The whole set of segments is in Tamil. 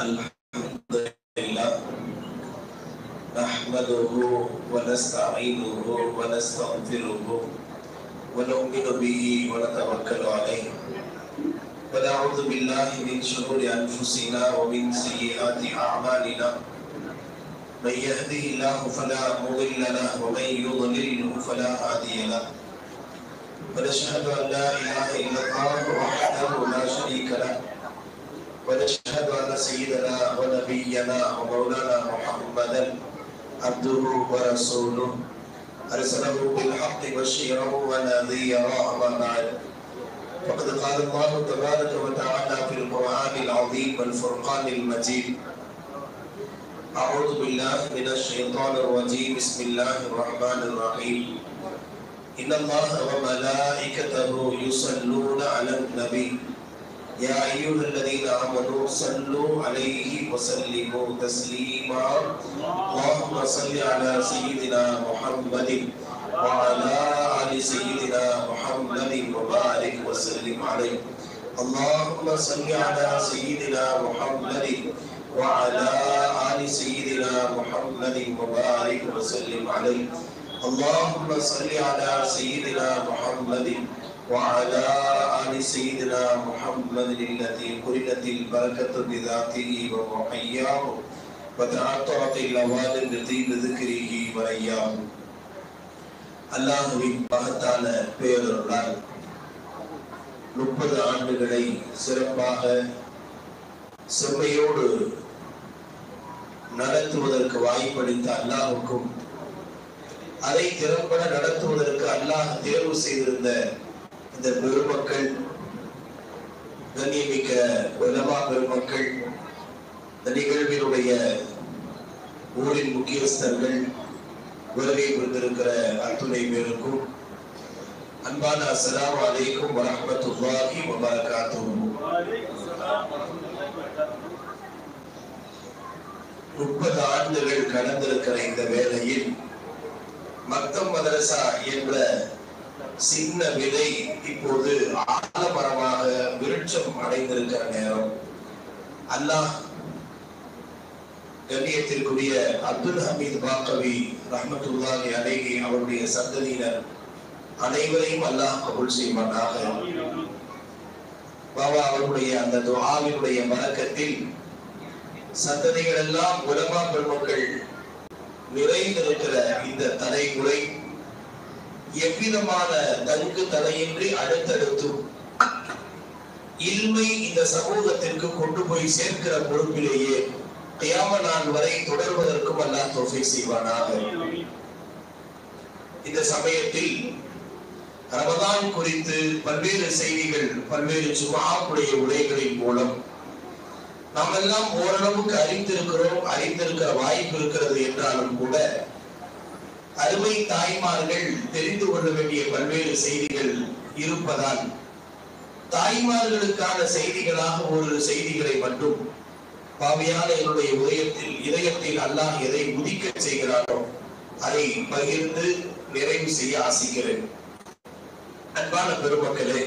الحمد لله نحمده ونستعينه ونستغفره ونؤمن به ونتوكل عليه ونعوذ بالله من شرور أنفسنا ومن سيئات أعمالنا من يهده الله فلا مضل له ومن يضلله فلا هادي له ونشهد أن لا إله إلا الله وحده لا شريك له ونشهد أن سيدنا ونبينا ومولانا محمدا عبده ورسوله أرسله بالحق بشيرا ونذيرا أما بعد فقد قال الله تبارك وتعالى في القرآن العظيم والفرقان المجيد أعوذ بالله من الشيطان الرجيم بسم الله الرحمن الرحيم إن الله وملائكته يصلون على النبي يا أيها الذين آمنوا صلوا عليه وسلموا تسليما اللهم صل على سيدنا محمد وعلى آل سيدنا محمد وبارك وسلم عليه اللهم صل على سيدنا محمد وعلى آل سيدنا محمد وبارك وسلم عليه اللهم صل على سيدنا محمد وعلى آل سيدنا محمد الذي قرنت البركة بذاته ومحياه وتعطرت الأوان بطيب ذكره ورياه அல்லாஹ்வின் மகத்தான பேரருளால் 30 ஆண்டுகளை சிறப்பாக செம்மையோடு நடத்துவதற்கு வாய்ப்பளித்த அல்லாஹ்வுக்கும் அதை திறம்பட நடத்துவதற்கு அல்லாஹ் தேர்வு செய்திருந்த இந்த பெருமக்கள், கண்ணியமிக்க உலமா பெருமக்கள், இந்த நிகழ்வினுடைய ஊரின் முக்கியஸ்தர்கள், வருகை புரிந்திருக்கிற அத்துணை பேருக்கும் அன்பான அஸ்ஸலாமு அலைக்கும் வரஹ்மத்துல்லாஹி வபரகாத்துஹு. 30 ஆண்டுகள் கடந்திருக்கிற இந்த வேளையில் மக்தம் மதரசா என்ற சின்ன விதை இப்போது ஆலமரமாக விருட்சம் அடைந்திருக்கிற நேரம், அல்லாஹ் கண்ணியத்திற்குரிய அப்துல் ஹமீத் பாக்கவி ரஹ்மத்துல்லாஹி அலைஹி அவருடைய சந்ததியினர் அனைவரையும் அல்லாஹ் கபூல் செய்வானாக. பாபா அவருடைய அந்த துஆவினுடைய பரக்கத்தில் சந்ததிகள் எல்லாம் உலமா பெருமக்கள் நிறைந்திருக்கிற இந்த தலைமுறை எவ்விதமான தங்கு தடையின்றி அடுத்தடுத்தும் இல்மை இந்த சமூகத்திற்கு கொண்டு போய் சேர்க்கிற பொறுப்பிலேயே கியாம நாள் வரை தொடர்வதற்கும் அல்லாஹ் தௌஃபீக் செய்வானாக. இந்த சமயத்தில் ரமதான் குறித்து பல்வேறு செய்திகள், பல்வேறு ஜும்ஆவுடைய உரைகளின் மூலம் நாம் எல்லாம் ஓரளவுக்கு அறிந்திருக்கிற வாய்ப்பு இருக்கிறது என்றாலும் கூட அருமை தாய்மார்கள் தெரிந்து கொள்ள வேண்டிய பல்வேறு செய்திகள் இருப்பதால் தாய்மார்களுக்கான செய்திகளாக ஒரு செய்திகளை மட்டும் பாவியான என்னுடைய இதயத்தில் அல்லாஹ் எதை உதிக்க செய்கிறாரோ அதை பகிர்ந்து நிறைவு செய்ய ஆசிக்கிறேன். அன்பான பெருமக்களே,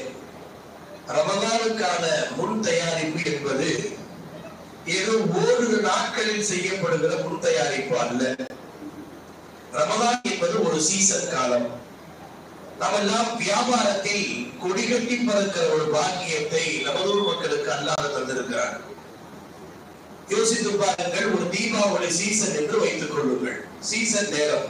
ரமதானுக்கான முன் தயாரிப்பு என்பது ஏதோ ஓரிரு நாட்களில் செய்யப்படுகிற முன் தயாரிப்பு அல்ல. ரமதான் என்பது ஒரு சீசன் காலம். நாமெல்லாம் வியாபாரத்தில் கொடிகட்டி பறக்கிற ஒரு பாக்கியத்தை நமதூர் மக்களுக்கு அல்லாஹ் தந்திருக்கிறார். யோசித்து பாருங்கள், ஒரு தீபாவளி சீசன் என்று வைத்துக் கொள்ளுங்கள். சீசன் நேரம்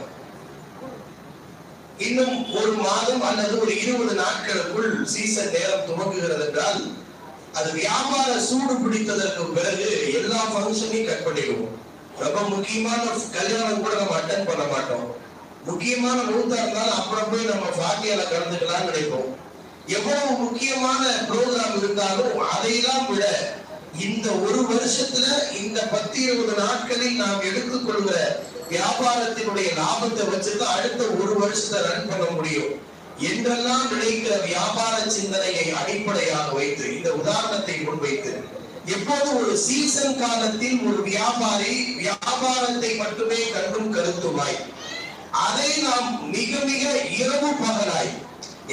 இன்னும் ஒரு மாதம் அல்லது ஒரு 20 நாட்களுக்குள் சீசன் நேரம் துவங்குகிறது என்றால் அது வியாபார சூடு பிடித்ததற்கு பிறகு எல்லா ஃபங்க்ஷனையும் கட் பண்ணிடுவோம். ரொம்ப முக்கியமான கல்யாணம் கூட நம்ம அட்டெண்ட் பண்ண மாட்டோம். முக்கியமான மூத்தா இருந்தாலும் அப்புறம் போய் நம்ம ஃபாத்தியால கலந்துக்கலாம் நினைப்போம். எவ்வளவு முக்கியமான ப்ரோக்ராம் இருந்தாலும் அதையெல்லாம் விட இந்த ஒரு வருஷத்துல இந்த 10-20 நாட்களில் நாம் எடுத்துக்கொள்கிற வியாபாரத்தினுடைய லாபத்தை வச்சுதான் அடுத்த ஒரு வருஷத்தை ரன் பண்ண முடியும் என்றெல்லாம் நினைக்கிற வியாபார சிந்தனையை அடிப்படையாக வைத்து இந்த உதாரணத்தை முன்வைத்து, எப்போது ஒரு சீசன் காலத்தில் ஒரு வியாபாரி வியாபாரத்தை மட்டுமே கண்டும் கருத்துமாய் அதை நாம் மிக மிக இரவு பகலாய்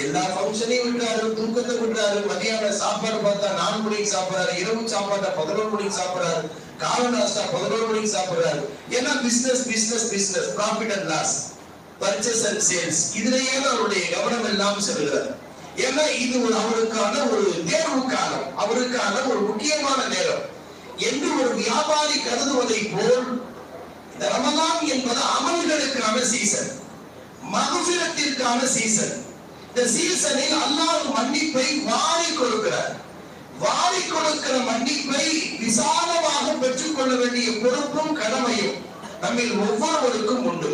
எல்லா ஃபங்க்ஷனையும் விட்டுறாரு, தூக்கத்தை விட்டுறாரு. மதியான சாப்பாடு பார்த்தா 4 மணிக்கு சாப்பிடுறாரு, இரவு சாப்பாட்டை 11 மணிக்கு சாப்பிடுறாரு, காலை நாஸ்டா 11 மணிக்கு சாப்பிடுறாரு. ஏன்னா business business business, profit and loss, purchase and sales, இதுலயே அவருடைய கவனம் எல்லாம் செல்கிறார். ஏன்னா இது அவருக்கான ஒரு தேர்வு காலம், அவருக்கான ஒரு முக்கியமான நேரம் என்று ஒரு வியாபாரி கருதுவதை போல் இந்த ரமலான் என்பது அமல்களுக்கான சீசன், மக்ஃபிரத்திற்கான சீசன். இந்த சீசனில் அல்லாஹ் மன்னிப்பை வாரி கொடுக்கிறார். வாரி கொடுக்கிற மன்னிப்பை விசாலமாக பெற்றுக் கொள்ள வேண்டிய பொறுப்பும் கடமையும் நம்மில் ஒவ்வொருவருக்கும் உண்டு.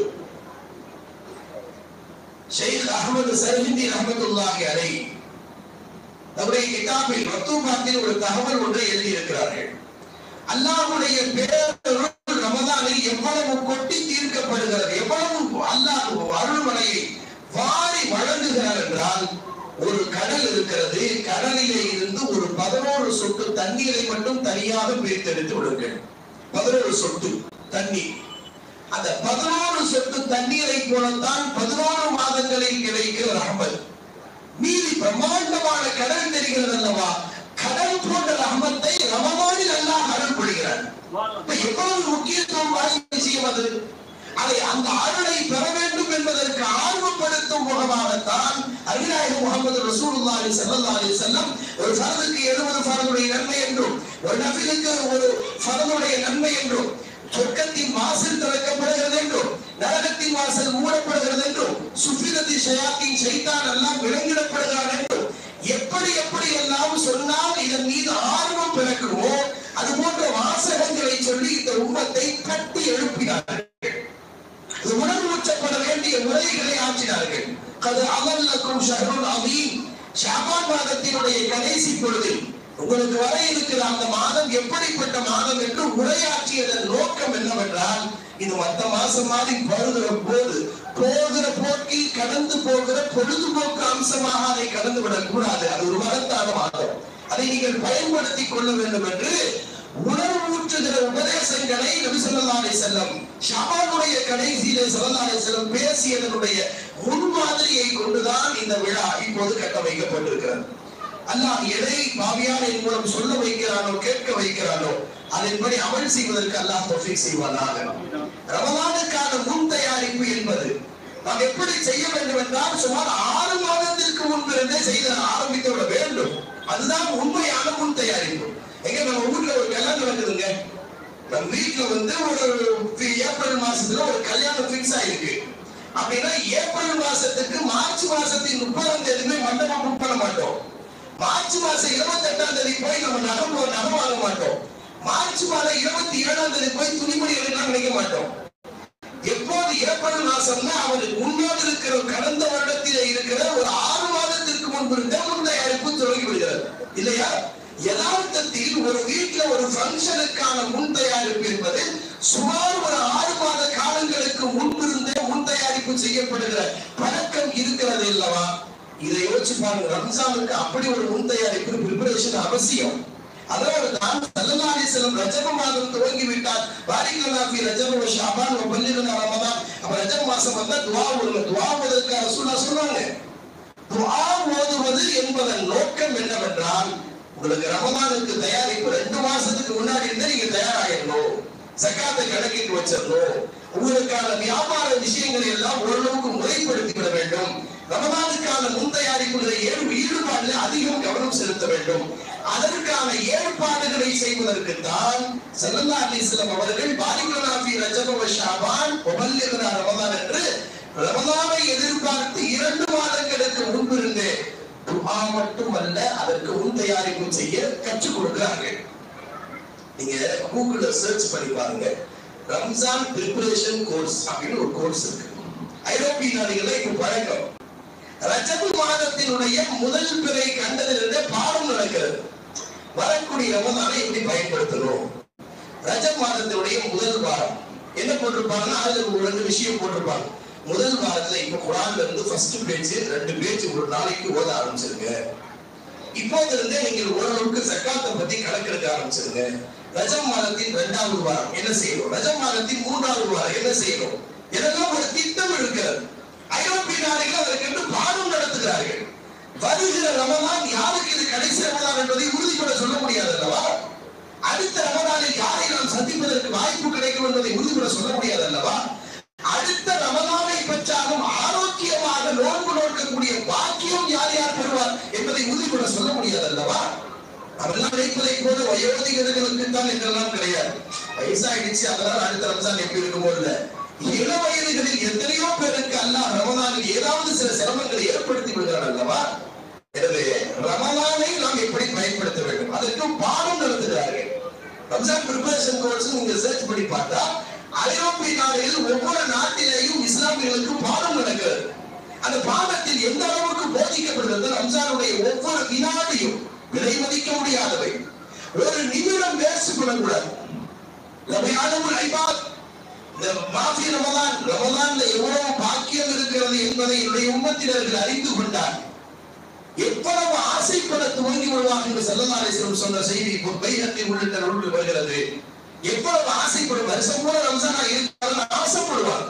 ஷேக் அஹ்மது சர்ஹிந்தி ரஹ்மத்துல்லாஹி அலைஹி அவருடைய கிதாபில் மக்தூபாத்தில் ஒரு தகவல் ஒன்றை எழுதி இருக்கிறார்கள். அல்லாஹ்வுடைய பேரருள் ரமலானில் எவ்வளவு கொட்டி தீர்க்கப்படுகிறது, எவ்வளவு அல்லாஹ் அருள்மழையை வாரி வழங்குகிறார் என்றால், ஒரு கடல் இருக்கிறது, கடலிலே இருந்து ஒரு 11 சொட்டு தண்ணீரை மட்டும் தனியாக பிரித்தெடுத்து விடுங்கள். 11 சொட்டு தண்ணீர், அந்த 11 சொட்டு தண்ணீரை போலத்தான் 11 மாதங்களில் கிடைக்கிற ரஹ்மத். மீதி பிரம்மாண்டமான கடல் தெரிகிறது அல்லவா, கடல் போன்ற ரஹ்மத்தை ரமலானில் அல்லாஹ் அருள் புரிகிறார். எவ்வளவு முக்கியத்துவம் வாய்ந்த விஷயம் அது. அதை அந்த அருளை பெற வேண்டும் என்பதற்கு ஆர்வப்படுத்தும் முகமாகத்தான் அருளாயிரம் முகமது ரசூலுல்லாஹி ஸல்லல்லாஹு அலைஹி வஸல்லம் ஒரு ஃபர்துக்கு 70 ஃபர்துடைய நன்மை என்றும், ஒரு நஃபிலுக்கு ஒரு ஃபர்துடைய நன்மை என்றும், சொர்க்கத்தின் வாசல் திறக்கப்படுகிறது என்றும், நரகத்தின் வாசல் மூடப்படுகிறது என்றும், சுஃபிதத்தி ஷயாத்தீன் ஷைத்தான் எல்லாம் விலங்கிடப்படுகிறான் என்றும், எப்படி எப்படி எல்லாம் சொன்னால் இதன் மீது ஆர்வம் பிறக்குமோ அது போன்ற வாசகங்களை சொல்லி இந்த உம்மத்தை கட்டி எழுப்பினார்கள். உணர்வூற்றப்பட வேண்டிய முறைகளை ஆற்றினார்கள். அது அவல்லக்கும் ஷஹ்ருல் அதீம், ஷஅபான் மாதத்தினுடைய கடைசி பொழுதில் உங்களுக்கு வர இருக்கிற அந்த மாதம் எப்படிப்பட்ட மாதம் என்று உரையாற்றியதன் நோக்கம் என்னவென்றால், இது மற்ற மாசம் மாதிரி வருகிற போது போகிற போக்கில் கடந்து போகிற பொழுதுபோக்கு அம்சமாக அதை கடந்து விடக் கூடாது. அது ஒரு மகத்தான மாதம், அதை நீங்கள் பயன்படுத்திக் கொள்ள வேண்டும் என்று உணர்வூற்றுகிற உபதேசங்களை நபி ஸல்லல்லாஹு அலைஹி வஸல்லம் ஷஅபானுடைய கடைசியிலே ஸல்லல்லாஹு அலைஹி வஸல்லம் பேசியதனுடைய முன்மாதிரியை கொண்டுதான் இந்த விழா இப்போது கட்டமைக்கப்பட்டிருக்கிறது. அல்லாஹ் எதை பாவியாரின் மூலம் சொல்ல வைக்கிறானோ, கேட்க வைக்கிறானோ, அதன்படி அமல் செய்வதற்கு அல்லாஹ் தௌஃபீக் செய்வானாக. ரமலானுக்கான முன் தயாரிப்பு என்பது நாம் எப்படி செய்ய வேண்டும் என்றால், சுமார் 6 மாதத்திற்கு முன்பிருந்தே செய்த ஆரம்பித்து விட வேண்டும். அதுதான் உண்மையான முன் தயாரிப்பு. எங்க நம்ம ஊர்ல ஒரு கல்யாணம் நடக்குதுங்க, நம்ம வீட்டுல ஒரு ஏப்ரல் மாசத்துல ஒரு கல்யாணம் பிக்ஸ் ஆயிருக்கு அப்படின்னா, ஏப்ரல் மாசத்துக்கு மார்ச் மாசத்தின் 30ஆம் தேதி மண்டபம் புக் பண்ண மாட்டோம். மார்ச் மாசம் 28ஆம் தேதி போய் நம்ம நகை வாங்க மாட்டோம். மார்ச் மாதம் 27ஆம் தேதி போய் துணிமணி எடுக்கலாம் நினைக்க மாட்டோம். எப்போது ஏப்ரல் மாசம்னா அவருக்கு முன்னாடி இருக்கிற கடந்த வருடத்திலே இருக்கிற ஒரு 6 மாதத்திற்கு முன்பு இருந்த முன் தயாரிப்பு தொடங்கி விடுகிறது இல்லையா? யதார்த்தத்தில் ஒரு வீட்டுல ஒரு ஃபங்க்ஷனுக்கான முன் தயாரிப்பு என்பது சுமார் ஒரு 6 மாத காலங்களுக்கு முன்பிருந்தே முன் தயாரிப்பு செய்யப்படுகிற பழக்கம் இருக்கிறது இல்லவா? இதை யோசிச்சு பாருங்க. ரம்ஜானுக்கு அப்படி ஒரு முன் தயாரிப்பு பிரிபரேஷன் அவசியம். அதோடு தான் ஸல்லல்லாஹு அலைஹி வஸல்லம் ரஜப மாதம் துவங்கி விட்டார். பாரிக்லனா ஃபீ ரஜப வ ஷஅபான் வ பல்லிக்னா ரமதான். அப்ப ரஜப மாசம் வந்தா துஆ ஓதுங்க. துஆ ஓதுறதுக்கு ரசூலுல்லாஹ் சொன்னாங்க. துஆ ஓதுவது என்பதன் நோக்கம் என்னவென்றால், உங்களுக்கு ரமதானுக்கு தயாரிப்பு 2 மாசத்துக்கு முன்னாடி இருந்தே நீங்க தயாராகிடணும், ஜகாத்தை கணக்கிட்டு வச்சிடணும், உங்களுக்கான வியாபார விஷயங்களை எல்லாம் ஓரளவுக்கு முறைப்படுத்தி விட வேண்டும், ரமதானுக்கான முன் தயாரிப்புகளை ஈடுபாடுல அதிகம் கவனம் செலுத்த வேண்டும். அதற்கான ஏற்பாடுகளை செய்வதற்கு தான் ஸல்லல்லாஹு அலைஹி வஸல்லம் அவர்கள் பாரிக்லனா ஃபீ ரஜப வ ஷஅபான் வ பல்லிக்னா ரமதான் என்று ரமதானை எதிர்பார்த்து 2 மாதங்களுக்கு முன்பிருந்தே துஆ மட்டுமல்ல அதற்கு முன் தயாரிப்பு செய்ய கற்றுக் கொடுக்கிறார்கள். நீங்க கூகுள்ல சர்ச் பண்ணி பாருங்க, ரம்ஜான் பிரிபரேஷன் கோர்ஸ் அப்படின்னு ஒரு கோர்ஸ் இருக்கு. ஐரோப்பிய நாடுகளில் இப்ப பழக்கம். ரஜபு மாதத்தினுடைய முதல் பிறை கண்டதிலிருந்து பாடம் நடக்கிறது. வரக்கூடிய ரமதானை எப்படி பயன்படுத்தணும், ரஜப் மாதத்தினுடைய முதல் வாரம் என்ன போட்டிருப்பாங்கன்னா, அதுல ஒரு 2 விஷயம் போட்டிருப்பாங்க. முதல் வாரத்துல இப்ப குர்ஆன்ல இருந்து ஃபர்ஸ்ட் பேஜ் 2 பேஜ் ஒரு நாளைக்கு ஓத ஆரம்பிச்சிருங்க. இப்போது இருந்தே நீங்கள் ஓரளவுக்கு ஜகாத்தை பத்தி கணக்கெடுக்க ஆரம்பிச்சிருங்க. ரஜப் மாதத்தின் 2வது வாரம் என்ன செய்யணும், ரஜப் மாதத்தின் 3வது வாரம் என்ன செய்யணும், இதெல்லாம் ஒரு திட்டம் இருக்கிறது. ஐரோப்பிய நாடுகள் அதற்கென்று பாடம் நடத்துகிறார்கள். வருகிற ரமலான் யாருக்கு இது கடைசி ரமலான் என்பதை உறுதிப்பட சொல்ல முடியாது அல்லவா? அடுத்த ரமலானில் யாரை நாம் சந்திப்பதற்கு வாய்ப்பு கிடைக்கும் என்பதை உறுதிப்பட சொல்ல முடியாது அல்லவா? அடுத்த ரமலானை பெற்றாலும் ஆரோக்கியமாக நோன்பு நோக்கக்கூடிய பாக்கியம் யார் யார் பெறுவார் என்பதை உறுதிப்பட சொல்ல முடியாது அல்லவா? அவெல்லாம் நினைப்பதை போல வயோதிகர்களுக்கு தான் என்றெல்லாம் கிடையாது. வயசாயிடுச்சு அதனால அடுத்த ரமலான் எப்படி இருக்குமோ இல்ல, இள வயதுகளில் எத்தனையோ பேருக்கு அல்லாஹ் ரமலானில் ஏதாவது சில சிரமங்களை ஏற்படுத்தி விடுகிறார் அல்லவா? எனவே ரமலானை நாம் எப்படி பயன்படுத்த வேண்டும் அதற்கு பாடம் நடத்துகிறார்கள். ரம்ஜான் பிரிபரேஷன் கோர்ஸ் நீங்க சர்ச் பண்ணி பார்த்தா ஐரோப்பிய நாடுகளில் ஒவ்வொரு நாட்டிலேயும் இஸ்லாமியர்களுக்கு பாடம் நடக்கிறது. அந்த பாடத்தில் எந்த அளவுக்கு போதிக்கப்படுகிறது, ரம்ஜானுடைய ஒவ்வொரு வினாடியும் விலை மதிக்க முடியாதவை. ஒரு நிமிடம் வேஸ்ட் பண்ணக்கூடாது. ரமலான்ல எவ்வளவு பாக்கியம் இருக்கிறது என்பதை என்னுடைய உம்மத்தினர்கள் அறிந்து கொண்டார். எவ்வளவு ஆசைப்பட துவங்கி விடுவார் என்று ஸல்லல்லாஹு அலைஹி வஸல்லம் சொன்ன செய்தி பைஹக்கி உள்ளிட்ட நூல்களில் வருகிறது. எவ்வளவு ஆசைப்படும், வருஷம் பூரா ரம்ஜானா இருக்கிறது ஆசைப்படுவார்.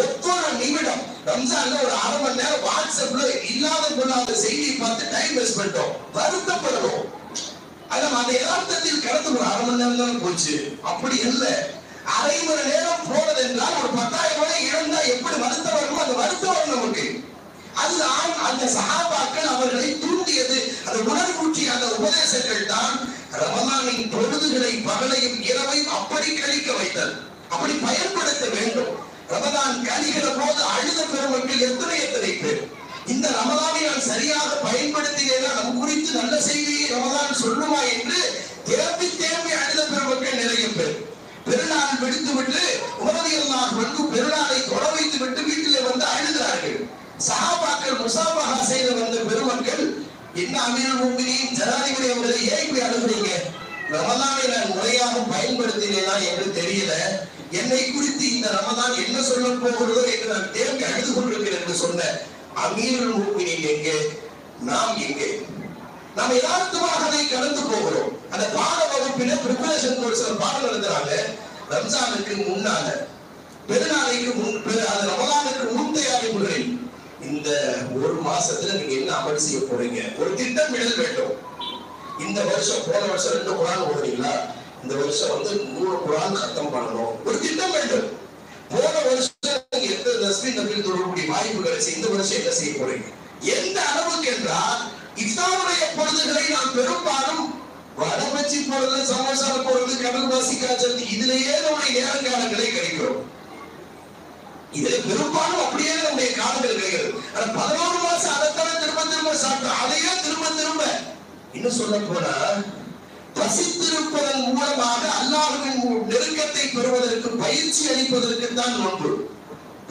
ஒவ்வொரு நிமிடம் ரம்ஜான்ல ஒரு அரை மணி நேரம் வாட்ஸ்அப்ல இல்லாத பொல்லாத செய்தியை பார்த்து டைம் வேஸ்ட் பண்ணிட்டோம், வருத்தப்படுவோம். அந்த யதார்த்தத்தில் கடந்து ஒரு அரை மணி நேரம் தான் போச்சு. அப்படி இல்லை, அரை மணி நேரம் போனது என்றால் ஒரு 10,000 ரூபாய் இழந்தா எப்படி வருத்தம் வருமோ அந்த வருத்தம் வரும் நமக்கு. அதுதான் அந்த சஹாபாக்கள் அவர்களை தூண்டியது. அந்த உணர்வூற்றிய அந்த உபதேசங்கள் தான் ரமலானின் பொழுதுகளை பகலையும் இரவையும் அப்படி கழிக்க வைத்தல். அப்படி பயன்படுத்த வேண்டும். ரமலான் கழிகிற போது அழுத பெருமக்கள் எத்தனை பேர். இந்த ரமலானை நான் சரியாக பயன்படுத்தினேன்னா நம் குறித்து நல்ல செய்தியை ரமலான் சொல்லுமா என்று தேம்பி அழுத பெருமக்கள் நிறைய பேர். பெருநாள் விடுத்து விட்டு பெருநாளை தொட வைத்து விட்டு வீட்டிலே வந்து அழுகிறார்கள். சஹாபாக்கள் முசாபஹா செய்த வந்த பெருமக்கள், என்ன அமீருல் முஃமினீன் ஜனாதிபதி அவர்களை ஏன் இப்படி அழுகிறீங்க? ரமலானை நான் முறையாக பயன்படுத்தினேனா என்று தெரியல, என்னை குறித்து இந்த ரமலான் என்ன சொல்ல போகிறதோ என்று நான் தேம்பி அழுது கொண்டிருக்கிறேன் என்று சொன்ன அமீருல் முஃமினீன் எங்கே, நாம் எங்கே? நாம் யதார்த்தமாக அதை கடந்து போகிறோம். அந்த பாட வகுப்பில பிரிபரேஷன் கோர்ஸ் பாடம் நடத்துறாங்க. ரம்ஜானுக்கு முன்னால, பெருநாளைக்கு ரமலானுக்கு முன் தயாரிப்புகளில் இந்த ஒரு மாசத்துல நீங்க என்ன அமல் செய்ய போறீங்க, ஒரு திட்டமிடல் வேண்டும். இந்த வருஷம் போன வருஷம் 2 குர்ஆன் ஓதுறீங்களா, இந்த வருஷம் 100 குர்ஆன் கத்தம் பண்ணணும், ஒரு திட்டம் வேண்டும். போன வருஷம் நீங்க எந்த தஸ்பீஹ் நபில் தொடர்புடைய வாய்ப்பு கிடைச்சு, இந்த வருஷம் என்ன செய்ய போறீங்க? எந்த அளவுக்கு என்றால் இஃப்தாருடைய பொழுதுகளை நாம் பெரும்பாலும் வடமச்சி போறது, சமோசா போறது, கடல் வாசி காய்ச்சல், இதுலயே நம்முடைய நேரங்காலங்களை கிடைக்கிறோம். இதுல பெரும்பாலும் அப்படியே நம்முடைய காலங்கள் கிடைக்கிறது. ஆனா 11 மாசம் அதைத்தானே திரும்ப சாப்பிட்டோம், அதையே திரும்ப இன்னும் சொல்ல போனா பசித்திருப்பதன் மூலமாக அல்லாஹ்வின் நெருக்கத்தை பெறுவதற்கு பயிற்சி அளிப்பதற்கு தான் நோன்பு.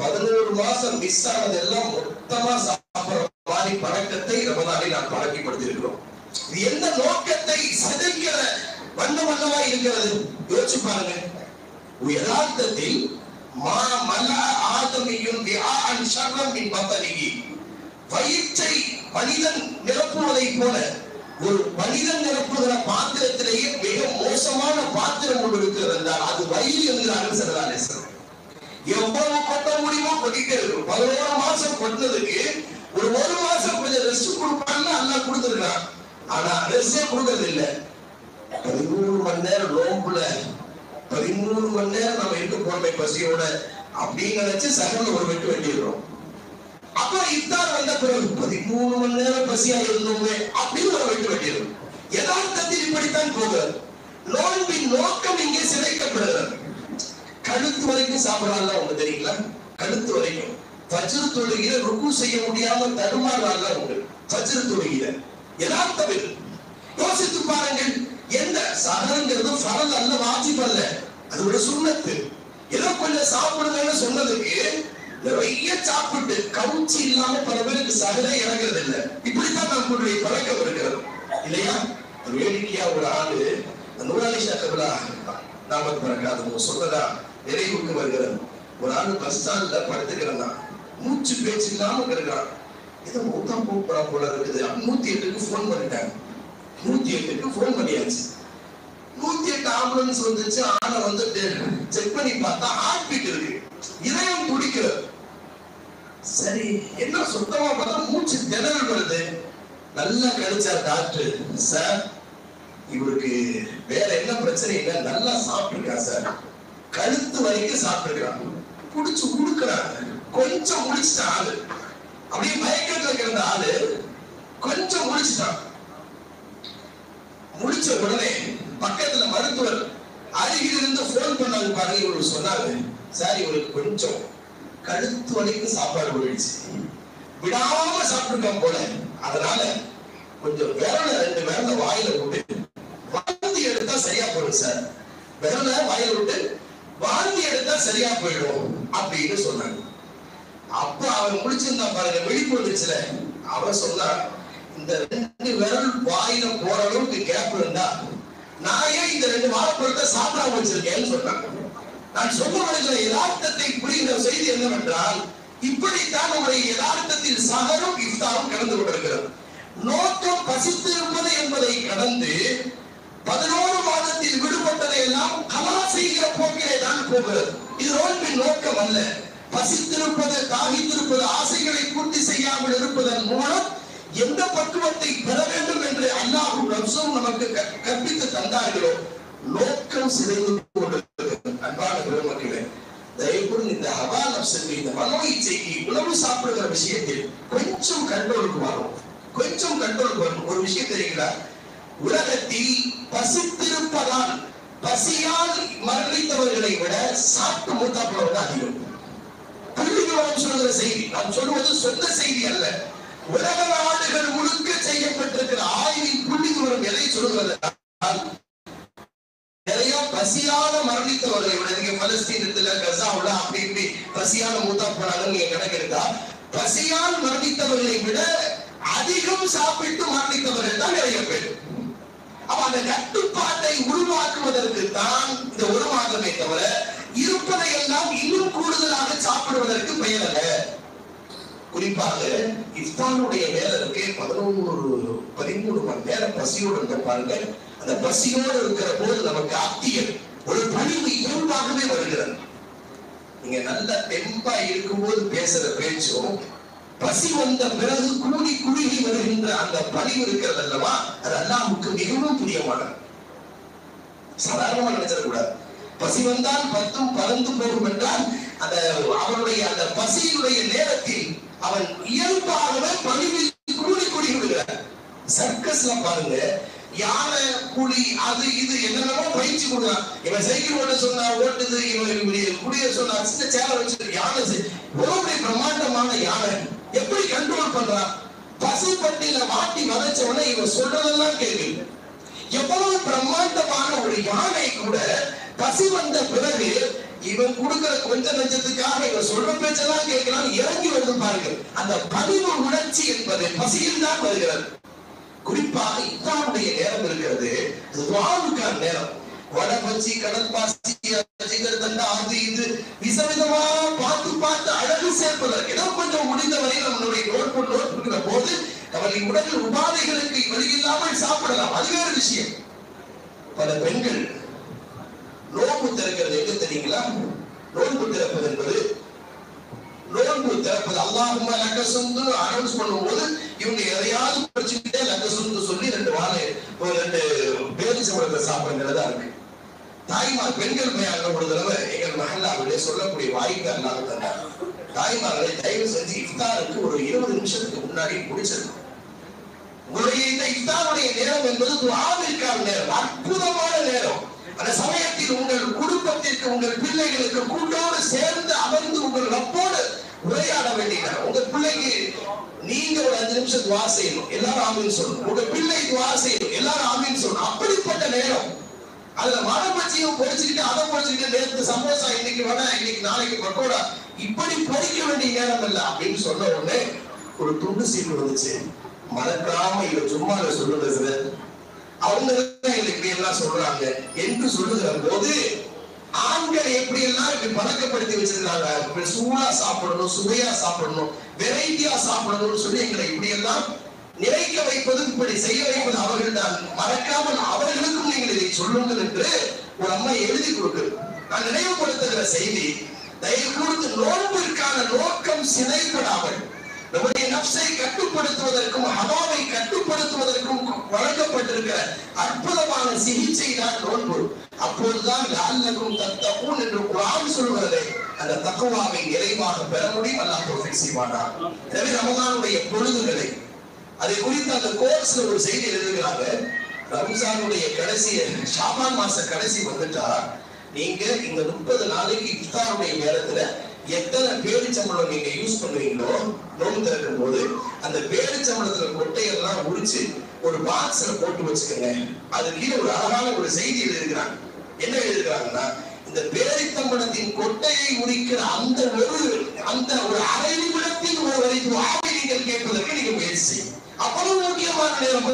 11 மாசம் மிஸ் ஆனதெல்லாம் மொத்தமா சாப்பிடுற மாதிரி பழக்கத்தை ரமலானில் நாம் பழக்கப்படுத்தி இருக்கிறோம். இது எந்த நோக்கத்தை சிதைக்கிற வண்ணம் அல்லவா இருக்கிறது? யோசிச்சு பாருங்க. யதார்த்தத்தில் வயிற்றை மனிதன் நிரப்புவதை போல ஒரு மனிதன் நிரப்புகிற பாத்திரத்திலேயே மிக மோசமான பாத்திரம் ஒன்று இருக்கிறது என்றால் அது வயிறு என்கிறார்கள் ஸல்லல்லாஹு அலைஹி வஸல்லம். எவ்வளவு கொட்ட முடியுமோ கொட்டிட்டே இருக்கும். 11 மாசம் கொட்டினதுக்கு ஒரு மாசம் கொஞ்சம் ரெஸ்ட் கொடுப்பான்னு அல்லாஹ் கொடுத்திருக்கான். ஆனா ரெஸ்டே கொடுக்கறது இல்ல. 13 மணி நேரம் நோம்புல 13 மணி நேரம் நம்ம இருக்க போறோமே பசியோட அப்படின்னு நினைச்சு சகல ஒரு வெட்டு வெட்டிடுறோம். அப்ப இஃப்தார் வந்த பிறகு 13 மணி நேரம் பசியா இருந்தோமே அப்படின்னு ஒரு வெட்டு வெட்டிடுறோம். யதார்த்தத்தில் இப்படித்தான் போகிறது. நோன்பின் நோக்கம் இங்கே சிதைக்கப்படுகிறது. கழுத்து வரைக்கும் சாப்பிடலாம் உங்க தெரியுங்களா? கழுத்து வரைக்கும் ஃபஜ்ர் தொழுகையில ருக்கு செய்ய முடியாம தடுமாறாங்க உங்க ஃபஜ்ர் தொழுகையில. யதார்த்தம் யோசித்து பாருங்கள். எந்த சஹருங்கிறது ஃபரல் அல்ல, வாஜிப் அல்ல, அது ஒரு சுன்னத்து. ஏதோ கொஞ்சம் சாப்பிடுங்கன்னு சொன்னதுக்கு நிறைய சாப்பிட்டு கவுச்சி இல்லாம பல பேருக்கு சஹரே இறங்குறது இல்லை. இப்படித்தான் நம்மளுடைய பழக்கம் இருக்கிறது இல்லையா? வேடிக்கையா ஒரு ஆளு நூரானி ஷாக்கபிலா நாமத் பறக்காது சொல்றதா நிறைவுக்கு வருகிறது. ஒரு ஆளு பஸ் ஸ்டாண்ட்ல படுத்துக்கிறேன்னா மூச்சு பேச்சு இல்லாம இருக்கிறான். ஏதோ மூத்தம் போறா போல இருக்குது. 108க்கு போன் பண்ணிட்டாங்க. 108க்கு போன் பண்ணியாச்சு. 108 ஆம்புலன்ஸ் வந்துச்சு. ஆனா வந்து செக் பண்ணி பார்த்தா ஹார்ட் பீட் இருக்கு, இதயம் துடிக்கிறது. சரி, என்ன சுத்தமா பார்த்தா மூச்சு திணறல் வருது. நல்லா கழிச்சா டாக்டர், சார் இவருக்கு வேற என்ன பிரச்சனை இல்லை, நல்லா சாப்பிட்டுருக்கா சார், கழுத்து வரைக்கும் சாப்பிட்டுருக்கான், புடிச்சு உடுக்கிறாங்க, கொஞ்சம் முடிச்சிட்டான் ஆளு, அப்படியே மயக்கத்துல கிடந்த ஆளு கொஞ்சம் முடிச்சிட்டான். முடிச்ச உடனே பக்கத்துல மருத்துவர் அருகில் இருந்து போன் பண்ணாங்க பாருங்க. இவருக்கு சொன்னாங்க, சார் இவருக்கு கொஞ்சம் கழுத்து வரைக்கும் சாப்பாடு போயிடுச்சு, விடாம சாப்பிட்டுருக்கான் போல, அதனால கொஞ்சம் விரல 2 விரல வாயில விட்டு வாந்தி எடுத்தா சரியா போயிடும் சார், விரல வாயில விட்டு வாந்தி எடுத்தா சரியா போயிடும் அப்படின்னு சொன்னாங்க. அப்ப அவன் முடிச்சிருந்தா பாருங்க, விழிப்பு வந்துச்சுல. அவன் சொன்னா, இந்த 2 விரல் வாயில போற அளவுக்கு கேப் இருந்தா நான் ஏன் இந்த 2 வாழைப்பழத்தை சாப்பிடாம வச்சிருக்கேன்னு சொன்னாங்க. நான் சொல்லுவதில் யதார்த்தத்தை புரிகிற செய்தி என்னவென்றால், இப்படித்தான் நம்முடைய யதார்த்தத்தில் சகரும் இஃப்தாரும் கடந்து கொண்டிருக்கிறது. நோக்கம் பசித்து இருப்பது என்பதை கடந்து 11 மாதத்தில் விடுபட்டதை எல்லாம் கலா செய்கிற போக்கிலே தான் போகிறது. இது நோன்பின் நோக்கம் அல்ல. பசித்திருப்பது, தாகித்திருப்பது, ஆசைகளை பூர்த்தி செய்யாமல் இருப்பதன் மூலம் எந்த பக்குவத்தை பெற வேண்டும் என்று அல்லாஹ்வும் ரசூலும் நமக்கு கற்பித்து தந்தார்களோ நோக்கம் சிதைந்து கொண்டிருக்கிறது. அன்பான பெருமக்களே, தயவுடன் இந்த ஹவா நஃப்ஸுக்கு, இந்த மனோ இச்சைக்கு, உணவு சாப்பிடுகிற விஷயத்தில் கொஞ்சம் கண்ட்ரோலுக்கு வரும், கொஞ்சம் கண்ட்ரோலுக்கு வரும். ஒரு விஷயம் தெரியுங்களா, உலகத்தில் பசித்திருப்பதால் பசியால் மரணித்தவர்களை விட சாப்பிட்டு மூத்தா போவது அதிகம். புள்ளிவிவரம் சொல்கிற செய்தி, நான் சொல்வது சொந்த செய்தி அல்ல. உலக நாடுகள் முழுக்க செய்யப்பட்டிருக்கிற ஆய்வின் புள்ளிவிவரம் எதை சொல்கிறது? நிறைய பசியால மரணித்தவர்களை விட, நீங்க பலஸ்தீனத்துல கசாவுல அப்படி இப்படி பசியால மூத்தா போனாலும் நீங்க கணக்கு எடுத்தா, பசியால் மரணித்தவர்களை விட அதிகம் சாப்பிட்டு மரணித்தவர்கள் தான் நிறைய பேர். அப்ப அந்த கட்டுப்பாட்டை உருவாக்குவதற்கு தான் இந்த 1 மாதமே தவிர இருப்பதை எல்லாம் இன்னும் கூடுதலாக சாப்பிடுவதற்கு பெயர் அல்ல. குறிப்பாக இஃப்தாருடைய நேரத்துக்கு 13 மணி நேரம் பசியோடு இருந்த பாருங்க. அந்த பசியோடு இருக்கிற போது நமக்கு ஆக்தியல் ஒரு பணிவு இயல்பாகவே வருகிறது. நீங்க நல்ல தெம்பா இருக்கும்போது பேசுற பேச்சும், பசி வந்த பிறகு கூடி குறுகி வருகின்ற அந்த பணிவு இருக்கிறது அல்லவா, அது அல்லாஹ்வுக்கு மிகவும் பிரியமானது. சாதாரணமா நினைச்சிடக்கூடாது. பசி வந்தால் 10 பறந்து போகும் என்றால் அந்த அவனுடைய அந்த பசியினுடைய நேரத்தில் அவன் இயல்பாகவே பணிவில் கூடி குறுகி விடுகிறார். சர்க்கஸ்ல பாருங்க, யானை புலி அது இது என்னென்னமோ பயிற்சி கொடுக்கலாம். இவன் சைக்கிள் ஓட்ட சொன்னா ஓட்டுது, இவன் குடிய சொன்னா சின்ன சேலை வச்சு யானை எவ்வளவு பிரம்மாண்டமான யானை எப்படி கண்ட்ரோல் பண்றான்? பசி பட்டியல மாட்டி வதச்சவன இவன் சொல்றதெல்லாம் கேள்வி. எவ்வளவு பிரம்மாண்டமான ஒரு யானை கூட பசி வந்த பிறகு இவன் கொடுக்கிற கொஞ்ச நஞ்சத்துக்காக இவன் சொல்ற பேச்செல்லாம் கேட்கலாம், இறங்கி வந்து பாருங்க. அந்த பணிவு உணர்ச்சி என்பது பசியில் தான் வருகிறது. குறிப்பாக இஃப்தாருடைய நேரம் இருக்கிறது, அது துஆவுக்கான நேரம். வடபச்சி, கடல் பாசி, ஜிகர்தண்டா, அது இது விசவிதமா பார்த்து அழகு சேர்ப்பதற்கு ஏதோ கொஞ்சம் முடிந்தவரை நம்மளுடைய நோட் பண்ணுகிற போது நம்மளுடைய உடல் உபாதைகளுக்கு வழியில்லாமல் சாப்பிடலாம், அது வேறு விஷயம். பல பெண்கள் நோன்பு திறக்கிறது எங்க தெரியுங்களா? நோன்பு திறப்பது என்பது, நோன்பு திறப்பது அல்லாஹும்ம லக்க சுந்து அனௌன்ஸ் பண்ணும்போது இவங்க எதையாவது படிச்சுக்கிட்டே லக்க சுந்து சொல்லி 2 பேரிச்சம்பழத்தை சாப்பிடுறதா இருக்கு. தாய்மார் பெண்கள் மேல ஒரு தடவை எங்கள் மஹல்லாவிலே சொல்லக்கூடிய வாய்ப்பு அல்லாஹ் தந்தார். தாய்மார்களை தயவு செஞ்சு இஃப்தாருக்கு ஒரு 20 நிமிஷத்துக்கு முன்னாடி முடிச்சிருக்கோம். உங்களுடைய இந்த இஃப்தாருடைய நேரம் என்பது துஆவிற்கான நேரம், அற்புதமான நேரம். அந்த சமயத்தில் உங்கள் குடும்பத்திற்கு, உங்கள் பிள்ளைகளுக்கு கூட்டோடு சேர்ந்து அமர்ந்து உங்கள் ரப்போடு உரையாட வேண்டிய உங்க பிள்ளைக்கு நீங்க ஒரு 5 நிமிஷம் துஆ செய்யணும், எல்லாரும் ஆமீன் சொல்லணும். உங்க பிள்ளை துஆ செய்யணும், எல்லாரும் ஆமீன் சொல்லணும். அப்படிப்பட்ட நேரம். அதுல மரபட்சியும் பொறிச்சுக்கிட்டு அதை பொறிச்சுக்கிட்டு நேற்று சமோசா, இன்னைக்கு வடை, இன்னைக்கு நாளைக்கு பக்கோடா, இப்படி பொறிக்க வேண்டிய நேரம் இல்லை அப்படின்னு சொன்ன உடனே ஒரு துண்டு சீட்டு வந்துச்சு. மறக்காம இவ சும்மா சொல்லுங்க சார், அவங்க இப்படி எல்லாம் சொல்றாங்க என்று சொல்லுகிற போது ஆண்கள் எப்படி எல்லாம் இப்படி பழக்கப்படுத்தி வச்சிருக்காங்க, சூடா சாப்பிடணும், சுவையா சாப்பிடணும், வெரைட்டியா சாப்பிடணும்னு சொல்லி எங்களை இப்படி எல்லாம் நினைக்க வைப்பது, இப்படி செய்ய வைப்பது அவர்கள் தான். மறக்காமல் அவர்களுக்கும் நீங்கள் இதை சொல்லுங்கள் என்று ஒரு அம்மா எழுதி கொடுக்குது. நான் நினைவுபடுத்துகிற செய்தி, தயவு கூர்ந்து நோன்பிற்கான நோக்கம் சிதைப்படாமல் நம்முடைய நப்சை கட்டுப்படுத்துவதற்கும் ஹவாவை கட்டுப்படுத்துவதற்கும் வழங்கப்பட்டிருக்கிற அற்புதமான சிகிச்சை தான் நோன்பு. அப்போதுதான் லஅல்லகும் தத்தகூன் என்று குர்ஆன் சொல்கிறது. அந்த தக்வாவை நிறைவாக பெற முடியும். அல்லாஹ் தௌஃபீக் செய்வானாக. எனவே ரமலானுடைய பொழுதுகளை அதை குறித்து அந்த கோர்ஸ்ல ஒரு செய்தி எழுதுகிறாங்க. ரம்ஜானுடைய கடைசி ஷாபான் மாச கடைசி வந்துட்டா நீங்க இந்த 30 நாளைக்கு இஃப்தாருடைய நேரத்துல எத்தனை பேரிச்சம்பளம் நீங்க யூஸ் பண்ணுவீங்களோ நோன்பு திறக்கும் போது அந்த பேரிச்சம்பளத்துல கொட்டையெல்லாம் உரிச்சு ஒரு பாக்ஸ்ல போட்டு வச்சுக்கோங்க. அது கீழே ஒரு அழகான ஒரு செய்தி எழுதிருக்கிறாங்க. என்ன எழுதிருக்கிறாங்கன்னா, இந்த பேரிச்சம்பளத்தின் கொட்டையை உரிக்கிற அந்த ஒரு அரை நிமிடத்தில் ஒரு வரை துஆவை நீங்கள் கேட்பதற்கு நீங்க முயற்சி செய்யும். அவ்வளவு முக்கியமான நேரம்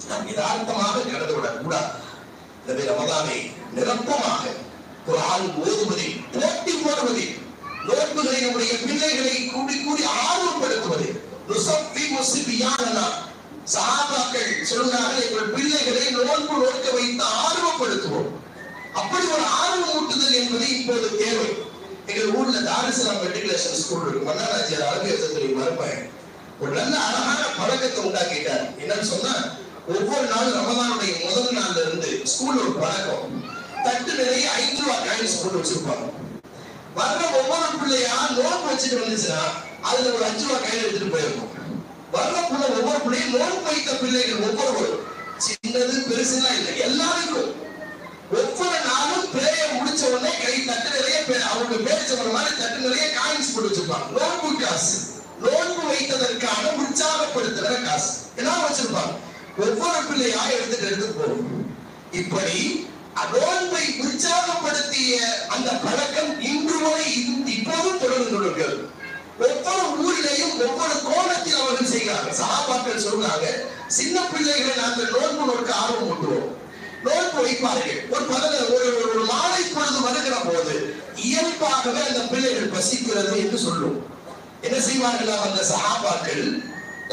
நாம் யதார்த்தமாக கடந்து விடக் கூடாது. எனவே ரமலானை நிரப்பமாக குர்ஆன் ஓதுவதில் போட்டி போடுவதில் நோன்புகளை நம்முடைய பிள்ளைகளை கூடி கூடி ஆர்வப்படுத்துவது. சஹாபாக்கள் சொல்கிறார்கள், எங்கள் பிள்ளைகளை நோன்பு நோக்க வைத்து ஆர்வப்படுத்துவோம். அப்படி ஒரு ஆர்வம் ஊட்டுதல் என்பது இப்போது தேவை. எங்கள் ஊர்ல தாருசலாம் மெட்ரிகுலேஷன் ஸ்கூல் இருக்கு. மன்னாராஜியார் அரபியத்துறை மறுப்பேன் ஒரு நல்ல அழகான பழக்கத்தை உண்டாக்கிட்டார். என்னன்னு சொன்னா, ஒவ்வொரு நாளும் ரமலானுடைய முதல் நாள்ல இருந்து ஸ்கூல்ல ஒரு பழக்கம், தட்டு நிறைய 5 ரூபாய் காயின்ஸ் போட்டு வச்சிருப்பாங்க. வர்ற ஒவ்வொரு பிள்ளையா நோன்பு வச்சுட்டு வந்துச்சுன்னா அதுல ஒரு 5 ரூபாய் கையில எடுத்துட்டு போயிருக்கும். வர்ற பிள்ளை ஒவ்வொரு பிள்ளையும் நோன்பு வைத்த பிள்ளைகள் ஒவ்வொருவரும் சின்னது பெருசுலாம் இல்லை, எல்லாருக்கும் ஒவ்வொரு நாளும் பிரேயர் முடிச்ச உடனே கை தட்டு நிறைய அவங்க பேரிச்ச மாதிரி தட்டு நிறைய காயின்ஸ் போட்டு வச்சிருப்பாங்க. நோன்பு காசு, நோன்பு வைத்ததற்கான உற்சாகப்படுத்துகிற காசு எல்லாம் வச்சிருப்பாங்க. ஒவ்வொரு பிள்ளையா எடுத்துட்டு போகும். இப்படி நோன்பை உற்சாகப்படுத்திய அந்த பழக்கம் இன்று வரை இப்போதும் தொடர்ந்து கொண்டிருக்கிறது. ஒவ்வொரு ஊரிலையும் ஒவ்வொரு கோணத்தில் அவர்கள் செய்கிறாங்க. சஹாபாக்கள் சொல்றாங்க, சின்ன பிள்ளைகளை நாங்கள் நோன்பு நோக்க ஆர்வம் ஊட்டுவோம். நோன்பு வைப்பார்கள். ஒரு மாலை பொழுது வருகிற போது இயல்பாகவே அந்த பிள்ளைகள் பசிக்கிறது என்று சொல்லும். என்ன செய்வார்களா அந்த சஹாபாக்கள்?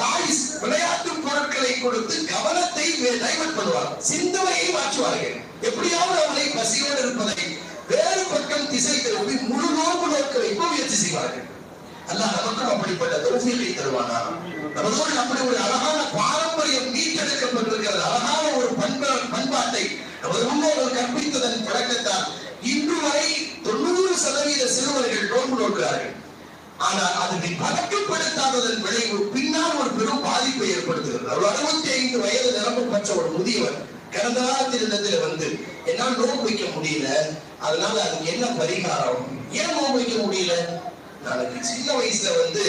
டாய்ஸ் விளையாட்டு பொருட்களை கொடுத்து கவனத்தை டைவர்ட் பண்ணுவார்கள், சிந்தனையை மாற்றுவார்கள். எப்படியாவது அவளை பசியோடு இருப்பதை வேறு பக்கம் திசை திருப்பி முழு நோன்பு நோக்க வைக்க முயற்சி செய்வார்கள். அல்லாஹ் நமக்கும் அப்படிப்பட்ட தௌஃபீகை தருவானா? நமக்கு அப்படி ஒரு அழகான பாரம்பரியம் மீட்டெடுக்கப்பட்டிருக்கிறது. அழகான ஒரு பண்பாட்டை நமது முன்னோர்கள் கற்பித்ததன் பழக்கத்தால் இன்று வரை 90% சிறுவர்கள் நோன்பு நோக்கிறார்கள். ஆனால் அதனை பழக்கப்படுத்தாததன் விளைவு பின்னால் ஒரு பெரும் பாதிப்பை ஏற்படுத்துகிறது. ஒரு 65 வயது நிரம்ப பெற்ற ஒரு முதியவர் கடந்த காலத்தில் வந்து என்னால் நோன்பு வைக்க முடியல, அதனால அதுக்கு என்ன பரிகாரம்? ஏன் நோன்பு வைக்க முடியல? எனக்கு சின்ன வயசுல வந்து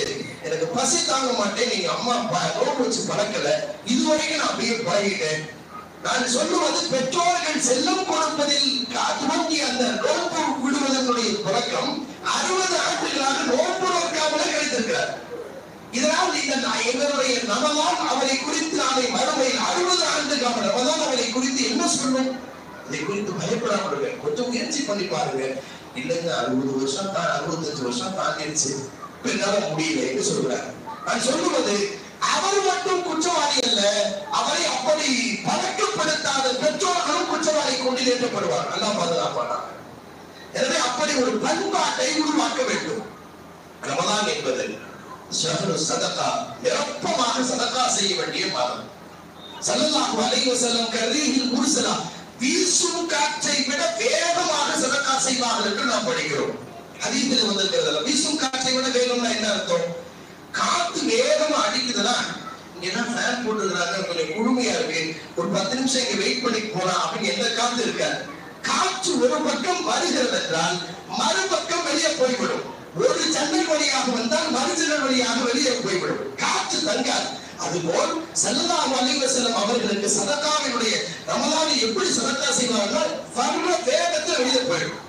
எனக்கு பசி தாங்க மாட்டேன், நீங்க அம்மா நோன்பு வச்சு பழக்கல, இதுவரைக்கும் நான் அப்படியே பழகிட்டேன். நான் சொல்லுவது பெற்றோர்கள் செல்லம் கொடுப்பதில் துவங்கி அந்த நோன்பு விடுவதனுடைய பழக்கம் 60 ஆண்டுகளாக நோன்பு நோக்காமலே கிடைத்திருக்கிறார். இதனால் எங்களுடைய ரமலான் அவரை குறித்து நாளை மறுமையில் 60 ஆண்டுகால ரமலான் அவரை குறித்து என்ன சொல்லும்? இதை குறித்து பயப்படாமல் கொஞ்சம் முயற்சி பண்ணி பாருங்க. இல்லைங்க 60 வருஷம் தான் 65 வருஷம் தாண்டிடுச்சு, என்னால முடியல என்று சொல்றார். நான் சொல்லுவது, அவர் மட்டும் குற்றவாளி அல்ல, அவரை அப்படி பழக்கப்படுத்தாத பெற்றோர்களும் குற்றவாளி கொண்டு ஏற்றப்படுவார். நல்லா பாதுகாப்பானா? எனவே அப்படி ஒரு பண்பாட்டை உருவாக்க வேண்டும். ரமலான் என்பது ஷஹ்ரு சதகா, நிரப்பமாக சதகா செய்ய வேண்டிய மாதம். ஸல்லல்லாஹு அலைஹி வஸல்லம் கரீஹில் முர்ஸலா, வீசும் காற்றை விட வேகமாக சதகா செய்வார்கள் என்று நாம் படிக்கிறோம். ஹதீஸில் வந்திருக்கிறது. வீசும் காற்றை விட வேகம்னா என்ன அர்த்தம்? காத்து வேகமா அடிக்குதுன்னா இங்கெல்லாம் ஃபேன் போட்டுருக்காங்க, கொஞ்சம் குளுமையா இருக்கு, ஒரு 10 நிமிஷம் இங்க வெயிட் பண்ணி போலாம் அப்படின்னு எந்த காத்து இருக்காது. காற்று ஒரு பக்கம் வருகிறது என்றால் மறுபக்கம் வெளியே போய்விடும். ஒரு ஜன்னல் வழியாக வந்தால் மறு ஜன்னல் வழியாக வெளியே போய்விடும், காற்று தங்காது. அதுபோல் ஸல்லல்லாஹு அலைஹி வஸல்லம் அவர்களுக்கு சதகாவினுடைய ரமலானை எப்படி சதகா செய்வார்கள்? வர்ற வேகத்தில் வெளியே போயிடும்,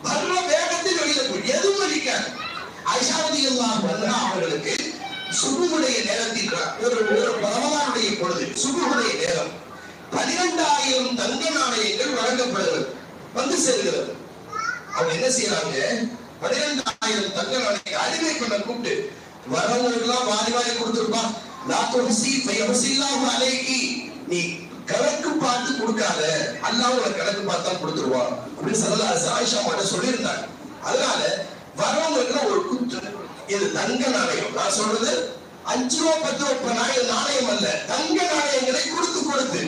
வர்ற வேகத்தில் வெளியே போயிடும், எதுவும் அடிக்காது. ஆயிஷா ரலியல்லாஹு அன்ஹா அவர்களுக்கு சுபுடைய நேரத்தில் ஒரு ரமலானுடைய பொழுது சுபுடைய நேரம் 12,000 தங்க நாணயங்கள் வழங்கப்படுகிறது, வந்து சேர்கிறது. அவங்க என்ன செய்யறாங்க? 12,000 தங்க நாணயங்கள் அடிமை பண்ண கூப்பிட்டு வரவங்களுக்கெல்லாம் வாரி வாரி கொடுத்துருப்பான். நீ கணக்கு பார்த்து கொடுக்காத, அல்லாஹ் கணக்கு பார்த்தா கொடுத்துருவான் அப்படின்னு ஸல்லல்லாஹு அலைஹி வஸல்லம் ஆயிஷா கிட்ட சொல்லியிருந்தாங்க. அதனால வரவங்க ஒரு குற்று. இது தங்க நாணயம், நான் சொல்றது 5 ரூபா 10 ரூபா நாணயம் அல்ல, தங்க நாணயங்களை கொடுத்து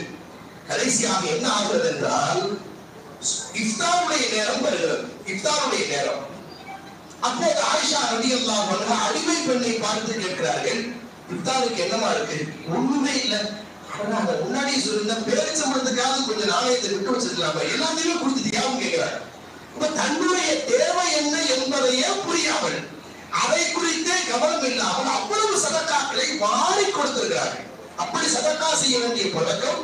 கடைசியாக என்ன ஆகிறது என்றால் இஃப்தாருடைய நேரம் வருகிறது. இஃப்தாருடைய நேரம். அப்போது ஆயிஷா ரலியல்லாஹு அன்ஹா அடிமை பெண்ணை பார்த்து கேட்கிறார்கள், இஃப்தாருக்கு என்னமா இருக்கு? ஒண்ணுமே இல்லை. முன்னாடியே சொல்லிருந்தா பேரிச்சம்பழத்துக்காவது கொஞ்சம் நாணயத்தை விட்டு வச்சிருக்கலாமா, எல்லாத்தையுமே கொடுத்துட்டியாவும் கேட்கிறார். இப்ப தன்னுடைய தேவை என்ன என்பதையே புரியாமல், அதை குறித்தே கவனம் இல்லாமல் அவ்வளவு சதக்காக்களை வாரி கொடுத்திருக்கிறார்கள். அப்படி சதக்கா செய்ய வேண்டிய பழக்கம்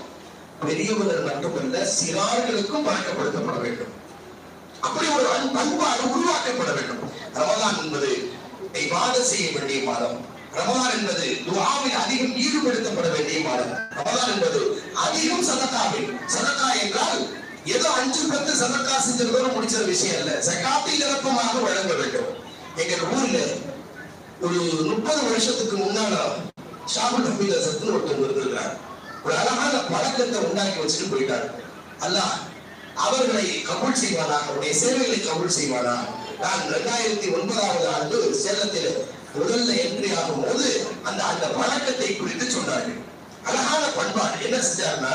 பெரியவர்கள் மட்டுமல்ல, சிறார்களுக்கும் பழக்கப்படுத்தப்பட வேண்டும். அப்படி ஒரு பண்பாடு உருவாக்கப்பட வேண்டும். ரமலான் என்பது இபாதத் செய்ய வேண்டிய மாதம். ரமலான் என்பது துஆவில் அதிகம் ஈடுபடுத்தப்பட வேண்டிய மாதம். ரமலான் என்பது அதிகம் சதக்காவில். சதக்கா என்றால் ஏதோ 5-10 சதக்கா செஞ்சதோட முடிச்ச விஷயம் இல்ல, ஜகாத்தை நிரப்பமாக வழங்க வேண்டும். எங்க ஊர்ல ஒரு 30 வருஷத்துக்கு முன்னால ஷாபுல் ஹமீத் அசத்னு ஒருத்தர் இருந்திருக்கிறார். ஒரு அழகான பழக்கத்தை உண்டாக்கி வச்சுட்டு போயிட்டார். அல்லாஹ் அவர்களை கபூல் செய்வானா, அவருடைய சேவைகளை கபூல் செய்வானா. நான் 2009ஆவது ஆண்டு சேலத்தில் முதல்ல என்ட்ரி ஆகும் போது அந்த பழக்கத்தை குறித்து சொன்னார்கள். அழகான பண்பாடு. என்ன செஞ்சார்னா,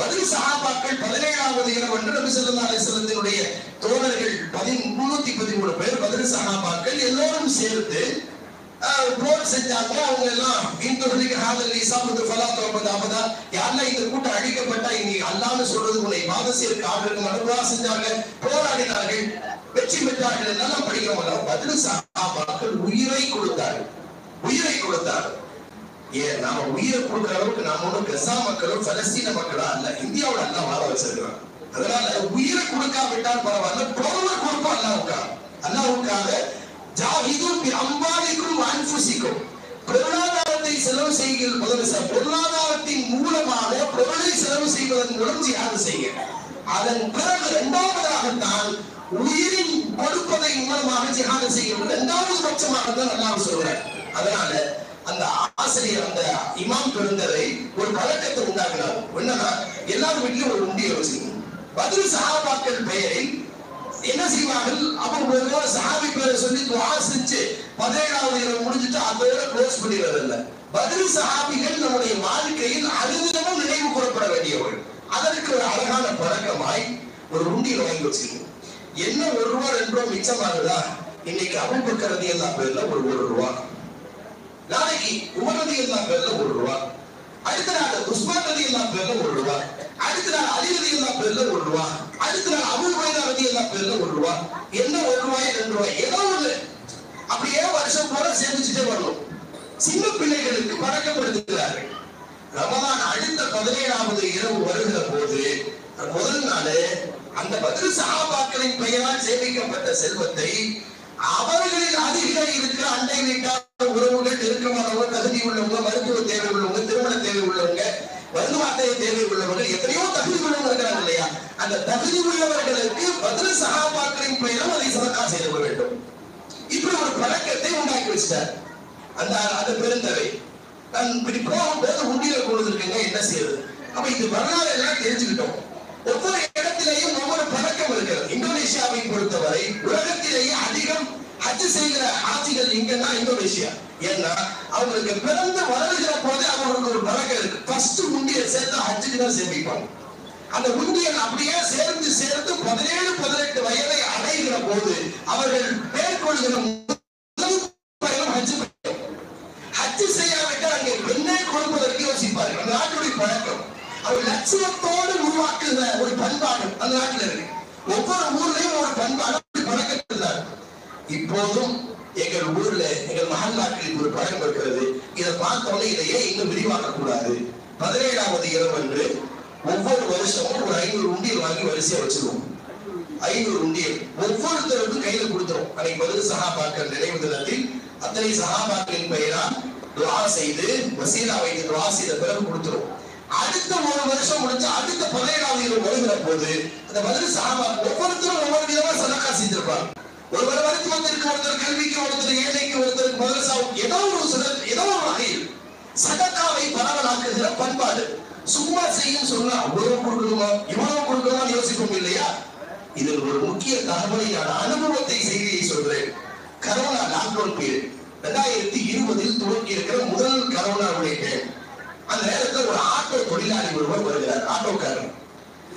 பதில் சஹாபாக்கள் 17ஆவது இரவு அன்று நபி ஸல்லல்லாஹு அலைஹி வஸல்லத்தினுடைய தோழர்கள் 313 பேர் பதில் சஹாபாக்கள் எல்லோரும் சேர்ந்து போர் செஞ்சாங்க. அவங்க எல்லாம் இன்துஹலிக ஹாதல் இஸாபத்து ஃபலாத் வபதா, யாரெல்லாம் இந்த கூட்டம் அழிக்கப்பட்டா இனி அல்லாஹ்னு சொல்றது உன்னை இபாதத் செய்யறதுக்கு ஆளுக்கு மனதுவா செஞ்சாங்க, போராடினார்கள், வெற்றி பெற்றார்கள். என்னெல்லாம் படிக்கிறவங்க பதில் சஹாபாக்கள் உயிரை கொடுத்தார்கள். உயிரை கொடுத்தார்கள். ஏன் நாம உயிரை கொடுக்கிற அளவுக்கு நாம ஒன்றும் கஸா மக்களும் பலஸ்தீன மக்களா அல்ல, இந்தியாவோட எல்லாம் வாழ வச்சிருக்கிறோம். அதனால உயிரை கொடுக்காவிட்டால் பரவாயில்ல, பொருளை கொடுப்போம் அல்லாஹ்வுக்காக. ஜாஹிதும் பி அம்வாலிக்கும் அன்ஃபுசிக்கும், பொருளாதாரத்தை செலவு செய்கிற முதல் பொருளாதாரத்தின் மூலமாக பொருளை செலவு செய்வதன் மூலம் ஜிஹாத் செய்ய. அதன் பிறகு இரண்டாவதாகத்தான் உயிரின் கொடுப்பதன் மூலமாக ஜிஹாத் செய்யும். இரண்டாவது பட்சமாக தான் அல்லாஹ் சொல்றார். அதனால அந்த ஆசிரியர், அந்த இமாம் பெருந்தரை ஒரு பழக்கத்தை உண்டாக்குனார். என்னன்னா, எல்லாரும் வீட்டிலும் ஒரு உண்டியல் வச்சுக்கணும். பதில் சஹாபாக்கள் பெயரில் என்ன செய்வார்கள், அவங்க சஹாபி பேரை சொல்லி துஆ செஞ்சு 17ஆவது இரவு முடிஞ்சிட்டு அதோட க்ளோஸ் பண்ணிடுறது இல்ல. பதில் சஹாபிகள் நம்முடைய வாழ்க்கையில் அனுதினமும் நினைவு கூறப்பட வேண்டியவர்கள். அதற்கு ஒரு அழகான பழக்கமாய் ஒரு உண்டியல் வாங்கி வச்சுக்கணும். என்ன 1 ரூபா 2 ரூபா மிச்சமாகுதா, இன்னைக்கு அபூபக்கர் ரலியல்லாஹு பேர்ல ஒரு 1 ரூபா, நாளைக்கு உமர் ரலியல்லாஹு பேர்ல 1 ரூபா, அடுத்த நாள் உஸ்மான் ரலியல்லாஹு பேர்ல 1 ரூபா, அடுத்த நாள் அலி ரலியல்லாஹு பேர்ல 1 ரூபா, அடுத்த நாள் அபூ ஹுரைரா ரலியல்லாஹு பேர்ல 1 ரூபா. என்ன 1 ரூபாய் 2 ரூபாய் ஏதோ ஒண்ணு அப்படியே வருஷம் பூரா சேமிச்சுட்டே வரணும். சின்ன பிள்ளைகளுக்கு பழக்கப்படுத்துகிறார்கள். ரமலான் அடுத்த 17ஆவது இரவு வருகிற போது முதல் நாள் அந்த பதில் சஹாபாக்களின் பெயரால் சேமிக்கப்பட்ட செல்வத்தை அவர்களில் அதிக இருக்கிற அண்டை வீட்டார் உறவுகள், நெருக்கமானவங்க, தகுதி உள்ளவங்க, மருத்துவ தேவை உள்ளவங்க, திருமண தேவை உள்ளவங்க, மருத்துவ தேவை உள்ளவர்கள், எத்தனையோ தகுதி உள்ளவங்க இருக்கிறாங்க இல்லையா, அந்த தகுதி உள்ளவர்களுக்கு பதில் சஹாபாக்களின் பெயரும் அதை சதக்கா செய்து கொள்ள வேண்டும். இப்படி ஒரு பழக்கத்தை உண்டாக்கி வச்சிட்டார் அந்த பெருந்தவை. நான் இப்படி போகும்போது உண்டியில கொடுத்துருக்கீங்க, என்ன செய்யறது? அப்ப இந்த வரலாறு எல்லாம் தெரிஞ்சுக்கிட்டோம். ஒவ்வொரு இடத்திலேயும் ஒவ்வொரு பழக்கம் இருக்கிறது. இந்தோனேஷியாவை பொறுத்தவரை உலகத்திலேயே அதிகம் ஹஜ் செய்கிற ஹாஜிகள் இங்கன்னா இந்தோனேஷியா. ஏன்னா அவங்களுக்கு பிறந்து வளர்கிற போது அவங்களுக்கு ஒரு பழக்கம் இருக்கு. ஃபர்ஸ்ட் உண்டியல் சேர்த்து ஹஜ்ஜுக்கு தான் சேமிப்பாங்க. அந்த உண்டியல் அப்படியே சேர்ந்து 17-18 வயதை அடைகிற போது அவர்கள் மேற்கொள்கிற ஹஜ் செய்யாவிட்டால் அங்கே பெண்ணை கொடுப்பதற்கு யோசிப்பார்கள். அந்த நாட்டுடைய பழக்கம் அவர் லட்சியத்தோடு உருவாக்குகிற ஒரு பண்பாடு அந்த நாட்டில் இருக்கு. ஒவ்வொரு ஊர்லயும் ஒரு பண்பாடு பழக்கத்தில். இப்போதும் எங்கள் ஊர்ல எங்கள் மஹல்லாக்களில் ஒரு பழக்கம் இருக்கிறது. இதை பார்த்தோன்னே இதையே இன்னும் விரிவாக்க கூடாது. 17ஆவது இரவு அன்று ஒவ்வொரு வருஷமும் ஒரு 500 உண்டியல் வாங்கி வரிசையா வச்சிருவோம். 500 உண்டியல் ஒவ்வொருத்தருக்கும் கையில கொடுத்துரும். அன்னைக்கு பதில் சஹாபாக்கள் நினைவு தினத்தில் அத்தனை சஹாபாக்களின் பெயரால் துஆ செய்து வசீலா வைத்து துஆ செய்த பிறகு கொடுத்துரும். அடுத்த ஒரு வருஷம் முடிஞ்சு அடுத்த 17ஆவது இரவு வருகிற போது அந்த பதில் சஹாபா ஒவ்வொருத்தரும் ஒவ்வொரு விதமா சதக்கா செஞ்சிருப்பாங்க. ஒருவர் மருத்துவத்திற்கு, ஒருத்தர் கல்விக்கு, ஒருத்தர் ஏழைக்கு, ஒருத்தருக்கு மதரசாவுக்கு, ஏதோ ஒரு வகையில் சதக்காவை பரவலாக்குகிற பண்பாடு. சும்மா செய்யும் சொன்னா அவ்வளவு கொடுக்கணுமா இவ்வளவு கொடுக்கணுமா யோசிப்போம் இல்லையா? இதில் ஒரு முக்கிய தகவலையான அனுபவத்தை செய்தியை சொல்றேன். கரோனா லாக்டவுன் பீரியட் 2020 துவக்கி இருக்கிற முதல் கரோனாவுடைய டைம். அந்த நேரத்தில் ஒரு ஆட்டோ தொழிலாளி ஒருவர் வருகிறார், ஆட்டோக்காரர்.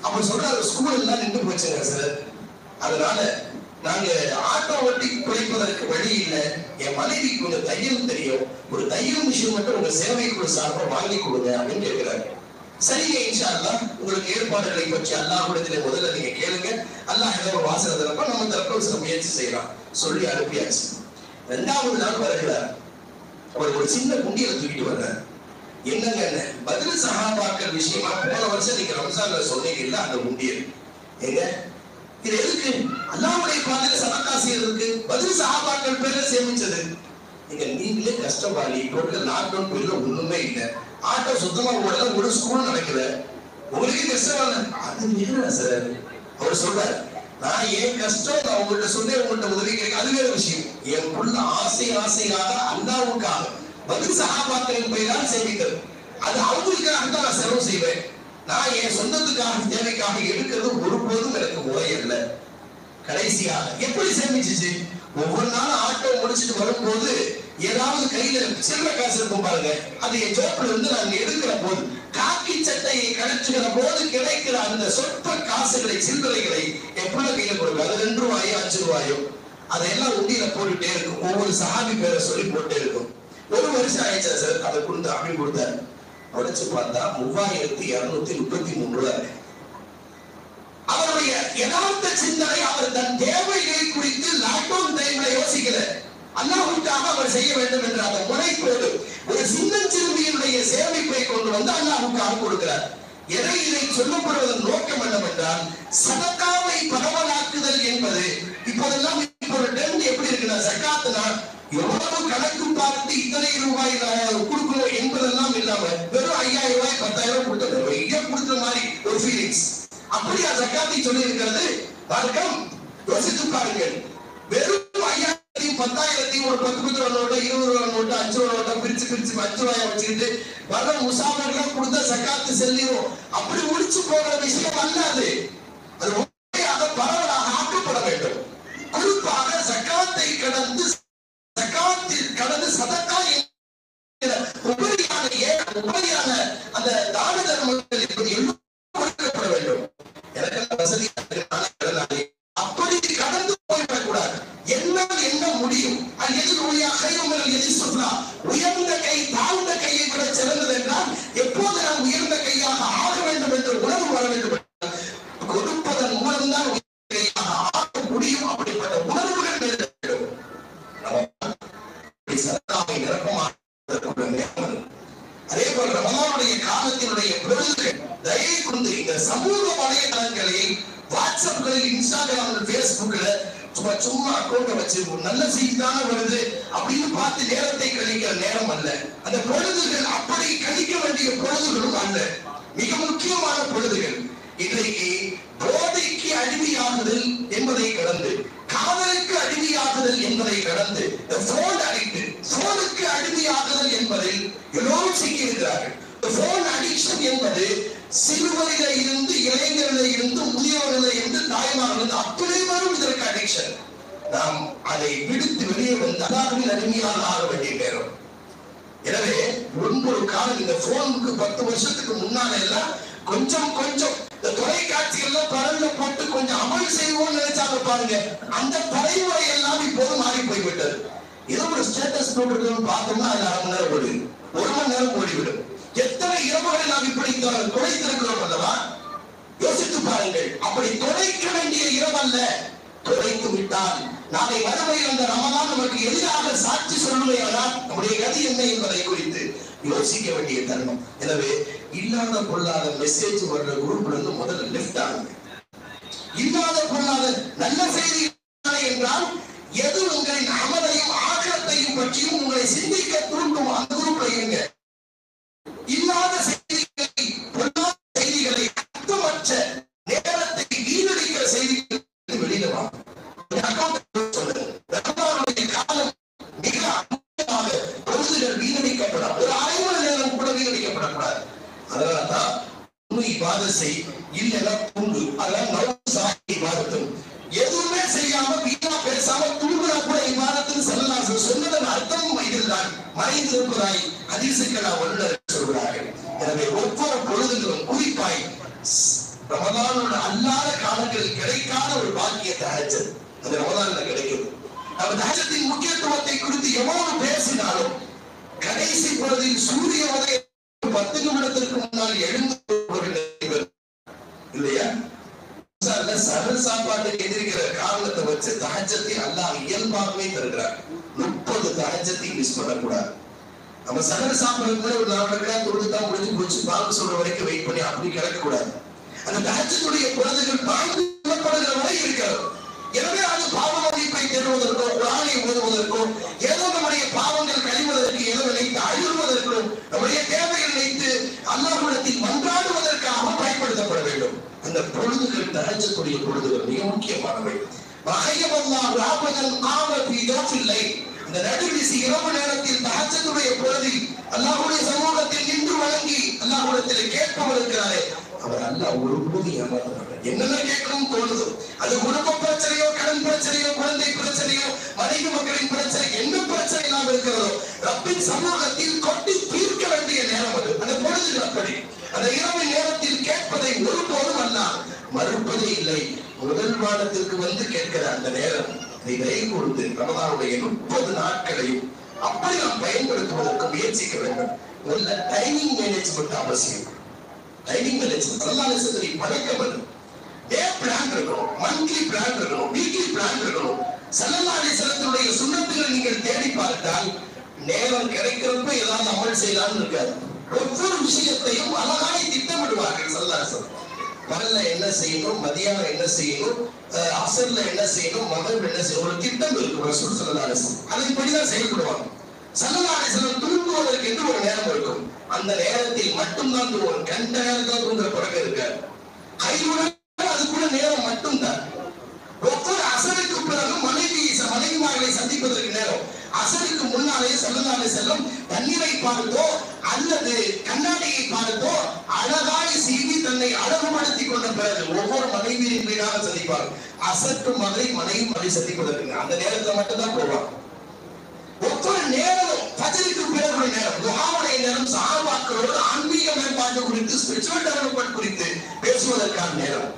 அப்ப சொல்றாரு, ஸ்கூல் எல்லாம் நின்று போச்சுங்க சார், அதனால நாங்க ஆட்டோ ஓட்டி குறைப்பதற்கு வழி இல்லை, என் மனைவி கொஞ்சம் தையல் தெரியும், ஒரு தையல் மிஷின் மட்டும் உங்க சேவைக்குழு சார்பா வாங்கி கொடுங்க அப்படின்னு கேட்கிறாரு. சரிங்க, இன்ஷா அல்லாஹ் உங்களுக்கு ஏற்பாடுகளை பற்றி அல்லாஹ்விடத்திலே முதல்ல நீங்க கேளுங்க, அல்லாஹ் ஏதோ ஒரு வாசனை தரப்ப நம்ம தரப்பு சில முயற்சி செய்யலாம் சொல்லி அனுப்பியாச்சு. 2வது நாள் வருகிறார். அவர் ஒரு சின்ன குண்டியில தூக்கிட்டு வர்றார். என்னங்க பதில் சஹாபாக்கள் விஷயமா போன வருஷம் நீங்க ரம்ஜான்ல சொன்னீங்க இல்ல, அந்த குண்டியல் எங்க இது எதுக்கு? அல்லாஹ்வுடைய பாதையில சதகா செய்யறதுக்கு, பதில் சஹாபாக்கள் பேர்ல சேமிச்சது. நீங்களே கஷ்டப்பாடி டோட்டல் லாக்டவுன் பேர்ல ஒண்ணுமே இல்லை, ஆட்டோ சுத்தமா ஓடல, ஒரு ஸ்கூல் நடக்குது, உங்களுக்கு கஷ்டம் அது வேற சார். அவர் சொல்றாரு, நான் ஏன் கஷ்டம் நான் உங்கள்கிட்ட சொன்னேன், உங்கள்கிட்ட உதவி கிடைக்கும், அது வேற விஷயம். என் புள்ள ஆசையாக அல்லாஹ்வுக்காக பதில் சஹாபாக்களின் பெயரால் சேமிக்கிறது, அது அவங்களுக்காக தான் நான் செலவு செய்வேன். நான் என் சொந்தத்துக்காக தேவைக்காக எடுக்கிறது ஒருபோதும் எனக்கு முறை அல்ல. கடைசியாக எப்படி சேமிச்சிச்சு? ஒவ்வொரு நாளும் ஆட்டோ முடிச்சுட்டு வரும்போது ஏதாவது கையில சில்லறை காசு இருக்கும் பாருங்க, அது என் ஜோப்பில் இருந்து நான் எடுக்கிற போது, காக்கி சட்டையை கழற்றுகிற போது கிடைக்கிற அந்த சொற்ப காசுகளை சில்லறைகளை எப்ப கையில கொடுக்கும், அது 2 ரூபாயோ 5 ரூபாயோ அதையெல்லாம் உண்டியில போட்டுட்டே இருக்கும். ஒவ்வொரு சஹாபி பேரை சொல்லி போட்டே இருக்கும். ஒரு வருஷம் ஆயிடுச்சா சார், அதை கொடுத்து அப்படி கொடுத்தாரு. உடைச்சு பார்த்தா 3233 ரூபாய். அவருடைய யதார்த்த சிந்தனை, அவர் தன் தேவைகளை குறித்து லாக்டவுன் டைம்ல யோசிக்கல, அல்லாஹ்வுக்காக அவர் செய்ய வேண்டும் என்ற அந்த முனைப்போடு ஒரு சின்னஞ்சிறுமியினுடைய சேமிப்பை கொண்டு வந்து அல்லாஹ்வுக்காக கொடுக்கிறார். எதை இதை சொல்லப்படுவதன் நோக்கம் என்னவென்றால், சதகாவை பரவலாக்குதல் என்பது இப்போதெல்லாம் இப்போ ட்ரெண்ட் எப்படி இருக்குன்னா, ஜகாத்னா எவ்வளவு கணக்கு பார்த்து இத்தனை ரூபாய் கொடுக்கணும் என்பதெல்லாம் இல்லாம வெறும் 5000 ரூபாய் 10,000 கொடுத்த மாதிரி ஒரு ஃபீலிங்ஸ். அப்படியா ஜகாத்தை சொல்லி இருக்கிறது? வணக்கம், யோசித்து பாருங்கள். வெறும் 5000 10,000 ஒரு 10 ரூபாய் நோட்டு, 20 ரூபாய் நோட்டு, 5 ரூபாய் நோட்டை பிரிச்சு 5 ரூபாய் வச்சுக்கிட்டு வர முசாஃபிர்கள் கொடுத்த ஜகாத்து செல்லிரும். அப்படி முடிச்சு போகிற விஷயம் அல்லாது, அது உண்மையாக பரவலாக ஆக்கப்பட வேண்டும். குறிப்பாக ஜகாத்தை கடந்து சதகா என்கிற உபரியான அந்த தான தர்மங்கள் என்பது கொடுக்கப்பட வேண்டும். எனக்கு வசதி அப்படி கடந்து போய்விடக்கூடாது. என்னால் என்ன முடியும், உயர்ந்த கை தாழ்ந்த கையை விட சிறந்தது என்றால் எப்போது நான் உயர்ந்த கையாக ஆக வேண்டும் என்ற உணர்வு வர வேண்டும். கொடுப்பதன் மூலம்தான் உயர்ந்த கையாக ஆக முடியும். அப்படிப்பட்ட உணர்வுகள் வேண்டும். அதே போல ரமலானுடைய காலத்தினுடைய பொழுதுகள் தயவு கொண்டு இந்த சமூக வலைதளங்களை, வாட்ஸ்அப்களில், இன்ஸ்டாகிராமில், பேஸ்புக்ல சும்மா அக்கௌண்ட வச்சு நல்ல செய்தி தானே வருது அப்படின்னு பார்த்து நேரத்தை கழிக்கிற நேரம் அல்ல. அந்த பொழுதுகள் அப்படி கழிக்க வேண்டிய பொழுதுகளும் அல்ல. மிக முக்கியமான பொழுதுகள் இன்றைக்கு போதைக்கு அடிமையாகுதல் என்பதை கடந்து, காதலுக்கு அடிமையாகுதல் என்பதை கடந்து, போன் போனுக்கு அடிமையாகுதல் என்பதில் எல்லோரும் சிக்கி இருக்கிறார்கள். போன் அடிக்ஷன் என்பது சிறுவரில இருந்து, இளைஞரில இருந்து, முதியவர்களில் இருந்து, தாய்மார்கள் அப்படி வரும் இதற்கு அடிக்ஷன். நாம் அதை விடுத்து வெளியே வந்து அல்லாஹ்வின் அடிமையாக ஆக வேண்டிய நேரம். எனவே ஒரு காலம் இந்த போனுக்கு 10 வருஷத்துக்கு முன்னால எல்லாம் கொஞ்சம் இந்த தொலைக்காட்சிகள்ல பரவல போட்டு கொஞ்சம் அமல் செய்வோம் நினைச்சாங்க பாருங்க, அந்த தலைமுறை எல்லாம் இப்போது மாறி போய்விட்டது. ஏதோ ஒரு ஸ்டேட்டஸ் போட்டு பார்த்தோம்னா அது 1/2 மணி நேரம் ஓடிவிடும், 1 மணி நேரம் ஓடிவிடும். எத்தனை இரவுகளை நாம் இப்படி தொலைத்திருக்கிறோம் அல்லவா? யோசித்து பாருங்கள். அப்படி தொலைக்க வேண்டிய இரவு அல்ல. தொலைத்து விட்டால் நாளை மறுமையில் அந்த ரமலான் நமக்கு எதிராக சாட்சி சொல்லுவையானால் நம்முடைய கதி என்ன என்பதை குறித்து யோசிக்க வேண்டிய தருணம். எனவே இல்லாத பொல்லாத மெசேஜ் வர்ற குரூப்ல இருந்து முதல்ல லெஃப்ட் ஆகுங்க. இல்லாத பொல்லாத நல்ல செய்தி என்றால் எது உங்களின் அமலையும் ஆகத்தையும் பற்றியும் உங்களை சிந்திக்க தூண்டும் அந்த குரூப்ல இருங்க. இல்லாத செய்திகளை, பொல்லாத செய்திகளை, அர்த்தமற்ற நேரத்தை வீணடிக்கிற செய்திகள் வெளியில வாங்க. காலம் மிக அதிகமாக பொழுதுகள் வீணடிக்கப்படாது. ஒரு 1/2 மணி நேரம் கூட வீணடிக்கப்படக்கூடாது. அதனால்தான் இபாதத் செய், இல்லைன்னா தூங்கு. அதெல்லாம் நவ சாஹி இபாதத்தும் பொழுதுகள் தான் மறைந்திருப்பதாய் ஹதீஸுக்கள் வல்லுநர்கள் சொல்கிறார்கள். எனவே ஒவ்வொரு பொழுதுகளும் குறிப்பாய் ரமதானோட அல்லாத காலங்களில் கிடைக்காத ஒரு பாக்கியத்தை தஹஜ்ஜத் அது ரமதான்ல கிடைக்குது. நம்ம தஹஜ்ஜத்தின் முக்கியத்துவத்தை குறித்து எவ்வளவு பேசினாலும் கடைசி பொழுதில் சூரிய உதயம் 10 நிமிடத்திற்கு முன்னால் எழுந்து இல்லையா சகல் சாப்பாட்டுக்கு எதிர்க்கிற காரணத்தை வச்சு தஹஜ்ஜத்தை அல்லாஹ் இயல்பாகவே தருகிறார். 30 தஹஜ்ஜத்தை மிஸ் பண்ணக்கூடாது. நம்ம சகல் சாப்பிடுறது ஒரு 4 ரக்காத் தொழுதுதான் முடிஞ்சு போச்சு பாங்கு சொல்ற வரைக்கும் வெயிட் பண்ணி அப்படி கிடக்கக்கூடாது. அந்த தஹஜ்ஜுடைய பொழுதுகள் பாங்கு சொல்லப்படுகிற வரை இருக்கிறது. எனவே அது பாவ மன்னிப்பை தேடுவதற்கோ குர்ஆனை ஓதுவதற்கோ ஏதோ நம்முடைய பாவங்கள் கழிவதற்கு ஏதோ நினைத்து அழுவதற்கோ நம்முடைய தேவைகள் நினைத்து அல்லாஹ்விடத்தில் மன்றாடுவதற்காக பயன்படுத்தப்பட வேண்டும். அந்த பொழுதுகள் தஹஜ்ஜுடைய பொழுதுகள் மிக முக்கியமானவை. அந்த நடுவிசி இரவு நேரத்தில் தஹஜ்ஜுடைய பொழுதில் அல்லாஹ்வுடைய சமூகத்தில் நின்று வணங்கி அல்லாஹ்விடத்தில் கேட்பவர் இருக்கிறாரே அவர் அல்லாஹ் ஒரு பொழுது ஏமாற்ற என்னென்ன கேட்கணும் தோணுதோ அது குடும்ப பிரச்சனையோ கடன் பிரச்சனையோ குழந்தை பிரச்சனையோ மனைவி மக்களின் பிரச்சனை என்ன பிரச்சனை எல்லாம் இருக்கிறதோ ரப்பின் சமூகத்தில் கொட்டி தீர்க்க வேண்டிய நேரம் அது. அந்த பொழுது அப்படி அந்த இரவு நேரத்தில் கேட்பதை ஒருபோதும் அல்ல மறுப்பதே இல்லை. முதல் வாரத்திற்கு வந்து கேட்கிற அந்த நேரம் இதை கொடுத்து ரமதானுடைய 30 நாட்களையும் அப்படி நாம் பயன்படுத்துவதற்கு முயற்சிக்க வேண்டும். முதல்ல டைமிங் மேனேஜ்மெண்ட் அவசியம். டைமிங் மேனேஜ்மெண்ட் அல்லாஹ்வுடைய பழக்கம் அது. டே பிளான் இருக்கணும், மந்த்லி பிளான் இருக்கணும், வீக்லி பிளான் இருக்கணும். ஸல்லல்லாஹு அலைஹி வஸல்லமுடைய சுன்னத்துகளை நீங்கள் தேடி பார்த்தால் நேரம் கிடைக்கிறப்ப ஏதாவது அமல் செய்யலாம்னு இருக்காது. ஒவ்வொரு விஷயத்தையும் அழகாய் திட்டமிடுவார்கள் ஸல்லல்லாஹு அலைஹி வஸல்லம். பகல்ல என்ன செய்யணும், மதியானம் என்ன செய்யணும், அசர்ல என்ன செய்யணும், மகரிப் என்ன செய்யணும், ஒரு திட்டம் இருக்கும் ரசூல் ஸல்லல்லாஹு அலைஹி வஸல்லம். அதன்படிதான் செயல்படுவாங்க. ஸல்லல்லாஹு அலைஹி வஸல்லம் தூங்குவதற்கு என்று ஒரு நேரம் இருக்கும். அந்த நேரத்தில் மட்டும்தான் தூங்குவாங்க. கண்ட நேரத்தில் தூங்குற பழக்கம் இருக்காது. கையுடன் அது கூட நேரம் மட்டும்தான். ஒவ்வொரு அசருக்கு பிறகு மனைவிமார்களை சந்திப்பதற்கு நேரம். அசருக்கு முன்னாலே ஸல்லல்லாஹு அலைஹி வஸல்லம் தண்ணீரை பார்த்தோ அல்லது கண்ணாடியை பார்த்தோ அழகாய் சீவி தன்னை அழகுபடுத்திக் கொண்ட பிறகு ஒவ்வொரு மனைவியின் வீடாக சந்திப்பார். அசருக்கு மனைவி சந்திப்பதற்கு அந்த நேரத்தில் மட்டும்தான் போவார். ஒவ்வொரு நேரமும் ஃபஜ்ருக்கு பிறகு ஒரு நேரம், துஹாவுடைய நேரம், சஹாபாக்களோடு ஆன்மீக மேம்பாடு குறித்து ஸ்பிரிச்சுவல் டெவலப்மெண்ட் குறித்து பேசுவதற்கான நேரம்.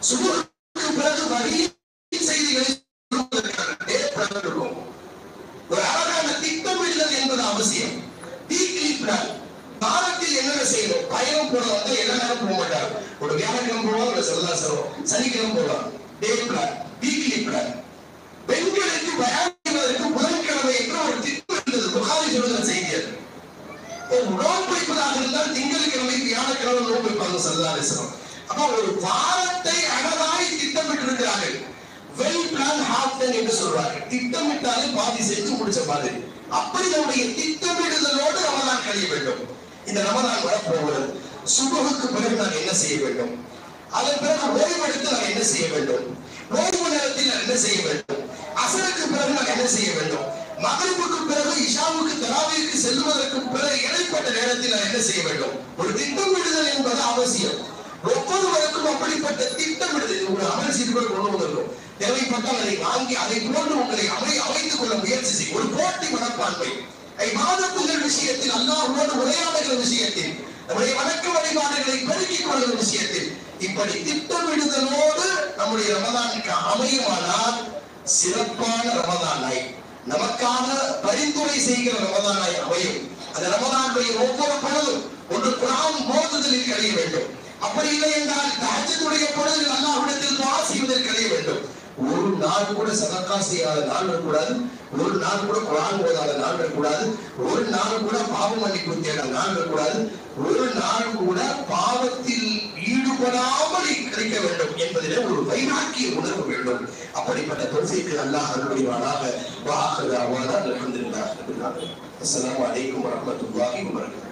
சுபஹுக்கு பிறகு வரி செய்திகளை சொல்வதற்கான இருக்கும். ஒரு அழகான திட்டமிடுதல் என்பது அவசியம். வீக்லி பிளான், வாரத்தில் என்னென்ன செய்யணும். பயணம் போன வந்து எல்லா நேரம் போக மாட்டார். ஒரு வியாழக்கிழமை போவாங்க, ஒரு சனிக்கிழமை போவாங்க. டே பிளான், வீக்லி பிளான். பெண்களுக்கு பயானிப்பதற்கு புதன்கிழமை என்று ஒரு திட்டம் இருந்தது. புகாரி சொல்லுகிற செய்தியர் நோன்பு வைப்பதாக இருந்தால் திங்கட்கிழமை வியாழக்கிழமை நோன்பு வைப்பாங்க ஸல்லல்லாஹு அலைஹி வஸல்லம். அப்ப ஒரு வாரத்தை அழகாய் திட்டமிட்டு இருக்கிறார்கள். வெல் பிளான் ஹாஃப் டன் என்று சொல்வார்கள். திட்டமிட்டாலே பாதி செஞ்சு முடிச்ச மாதிரி. அப்படி நம்முடைய திட்டமிடுதலோடு ரமலான் கழிய வேண்டும். இந்த ரமலான் வரப்போகிறது. சுபஹுக்கு பிறகு நான் என்ன செய்ய வேண்டும், அதன் பிறகு ஓய்வெடுத்து நான் என்ன செய்ய வேண்டும், ஓய்வு நேரத்தில் நான் என்ன செய்ய வேண்டும், அசருக்கு பிறகு நான் என்ன செய்ய வேண்டும், மகரிபுக்கு பிறகு இஷாவுக்கு தராவீஹ்க்கு செல்வதற்கு பிறகு இடைப்பட்ட நேரத்தில் நான் என்ன செய்ய வேண்டும். ஒரு திட்டமிடுதல் என்பது அவசியம். ஒவ்வொருவருக்கும் அப்படிப்பட்ட திட்டமிடுதல் ஒரு அமல் சீட்டுகள் கொண்டு வந்திருக்கும். தேவைப்பட்டால் அதை வாங்கி அதை போன்று உங்களை அமைத்துக் கொள்ள முயற்சி செய்யும். ஒரு போட்டி மனப்பான்மை. இபாதத்துகள் விஷயத்தில், அல்லாஹ்வோடு உரையாடுகிற விஷயத்தில், நம்முடைய வணக்க வழிபாடுகளை பெருக்கிக் கொள்கிற விஷயத்தில் இப்படி திட்டமிடுதலோடு நம்முடைய ரமலானுக்கு அமையுமானால் சிறப்பான ரமலானாய், நமக்கான பரிந்துரை செய்கிற ரமலானாய் அமையும். அந்த ரமலானுடைய ஒவ்வொரு பொழுதும் ஒன்று குர்ஆன் ஓதுதலில் கழிய வேண்டும். அப்படி இல்லை என்றால் தஹஜ்ஜுடைய பொழுதில் அல்லாஹ்விடத்தில் துஆ செய்வதில் கழிய வேண்டும். ஒரு நாள் கூட சதக்கா செய்யாத நாள் இருக்கக்கூடாது. ஒரு நாள் கூட குர்ஆன் ஓதாத நாள் இருக்கக்கூடாது. ஒரு நாள் கூட பாவ மன்னிப்பு தேட நாள் இருக்கக்கூடாது. ஒரு நாள் கூட பாவத்தில் ஈடுபடாமல் கிடைக்க வேண்டும் என்பதிலே ஒரு வைராக்கிய உணர்வு வேண்டும். அப்படிப்பட்ட தௌஃபீக் அல்லாஹ் அருள்புரிவானாக. வஆஹிரு தஅவானா அல்ஹம்துலில்லாஹி ரப்பில் ஆலமீன். அஸ்ஸலாமு அலைக்கும் வரஹ்மத்துல்லாஹி வபரகாத்துஹு.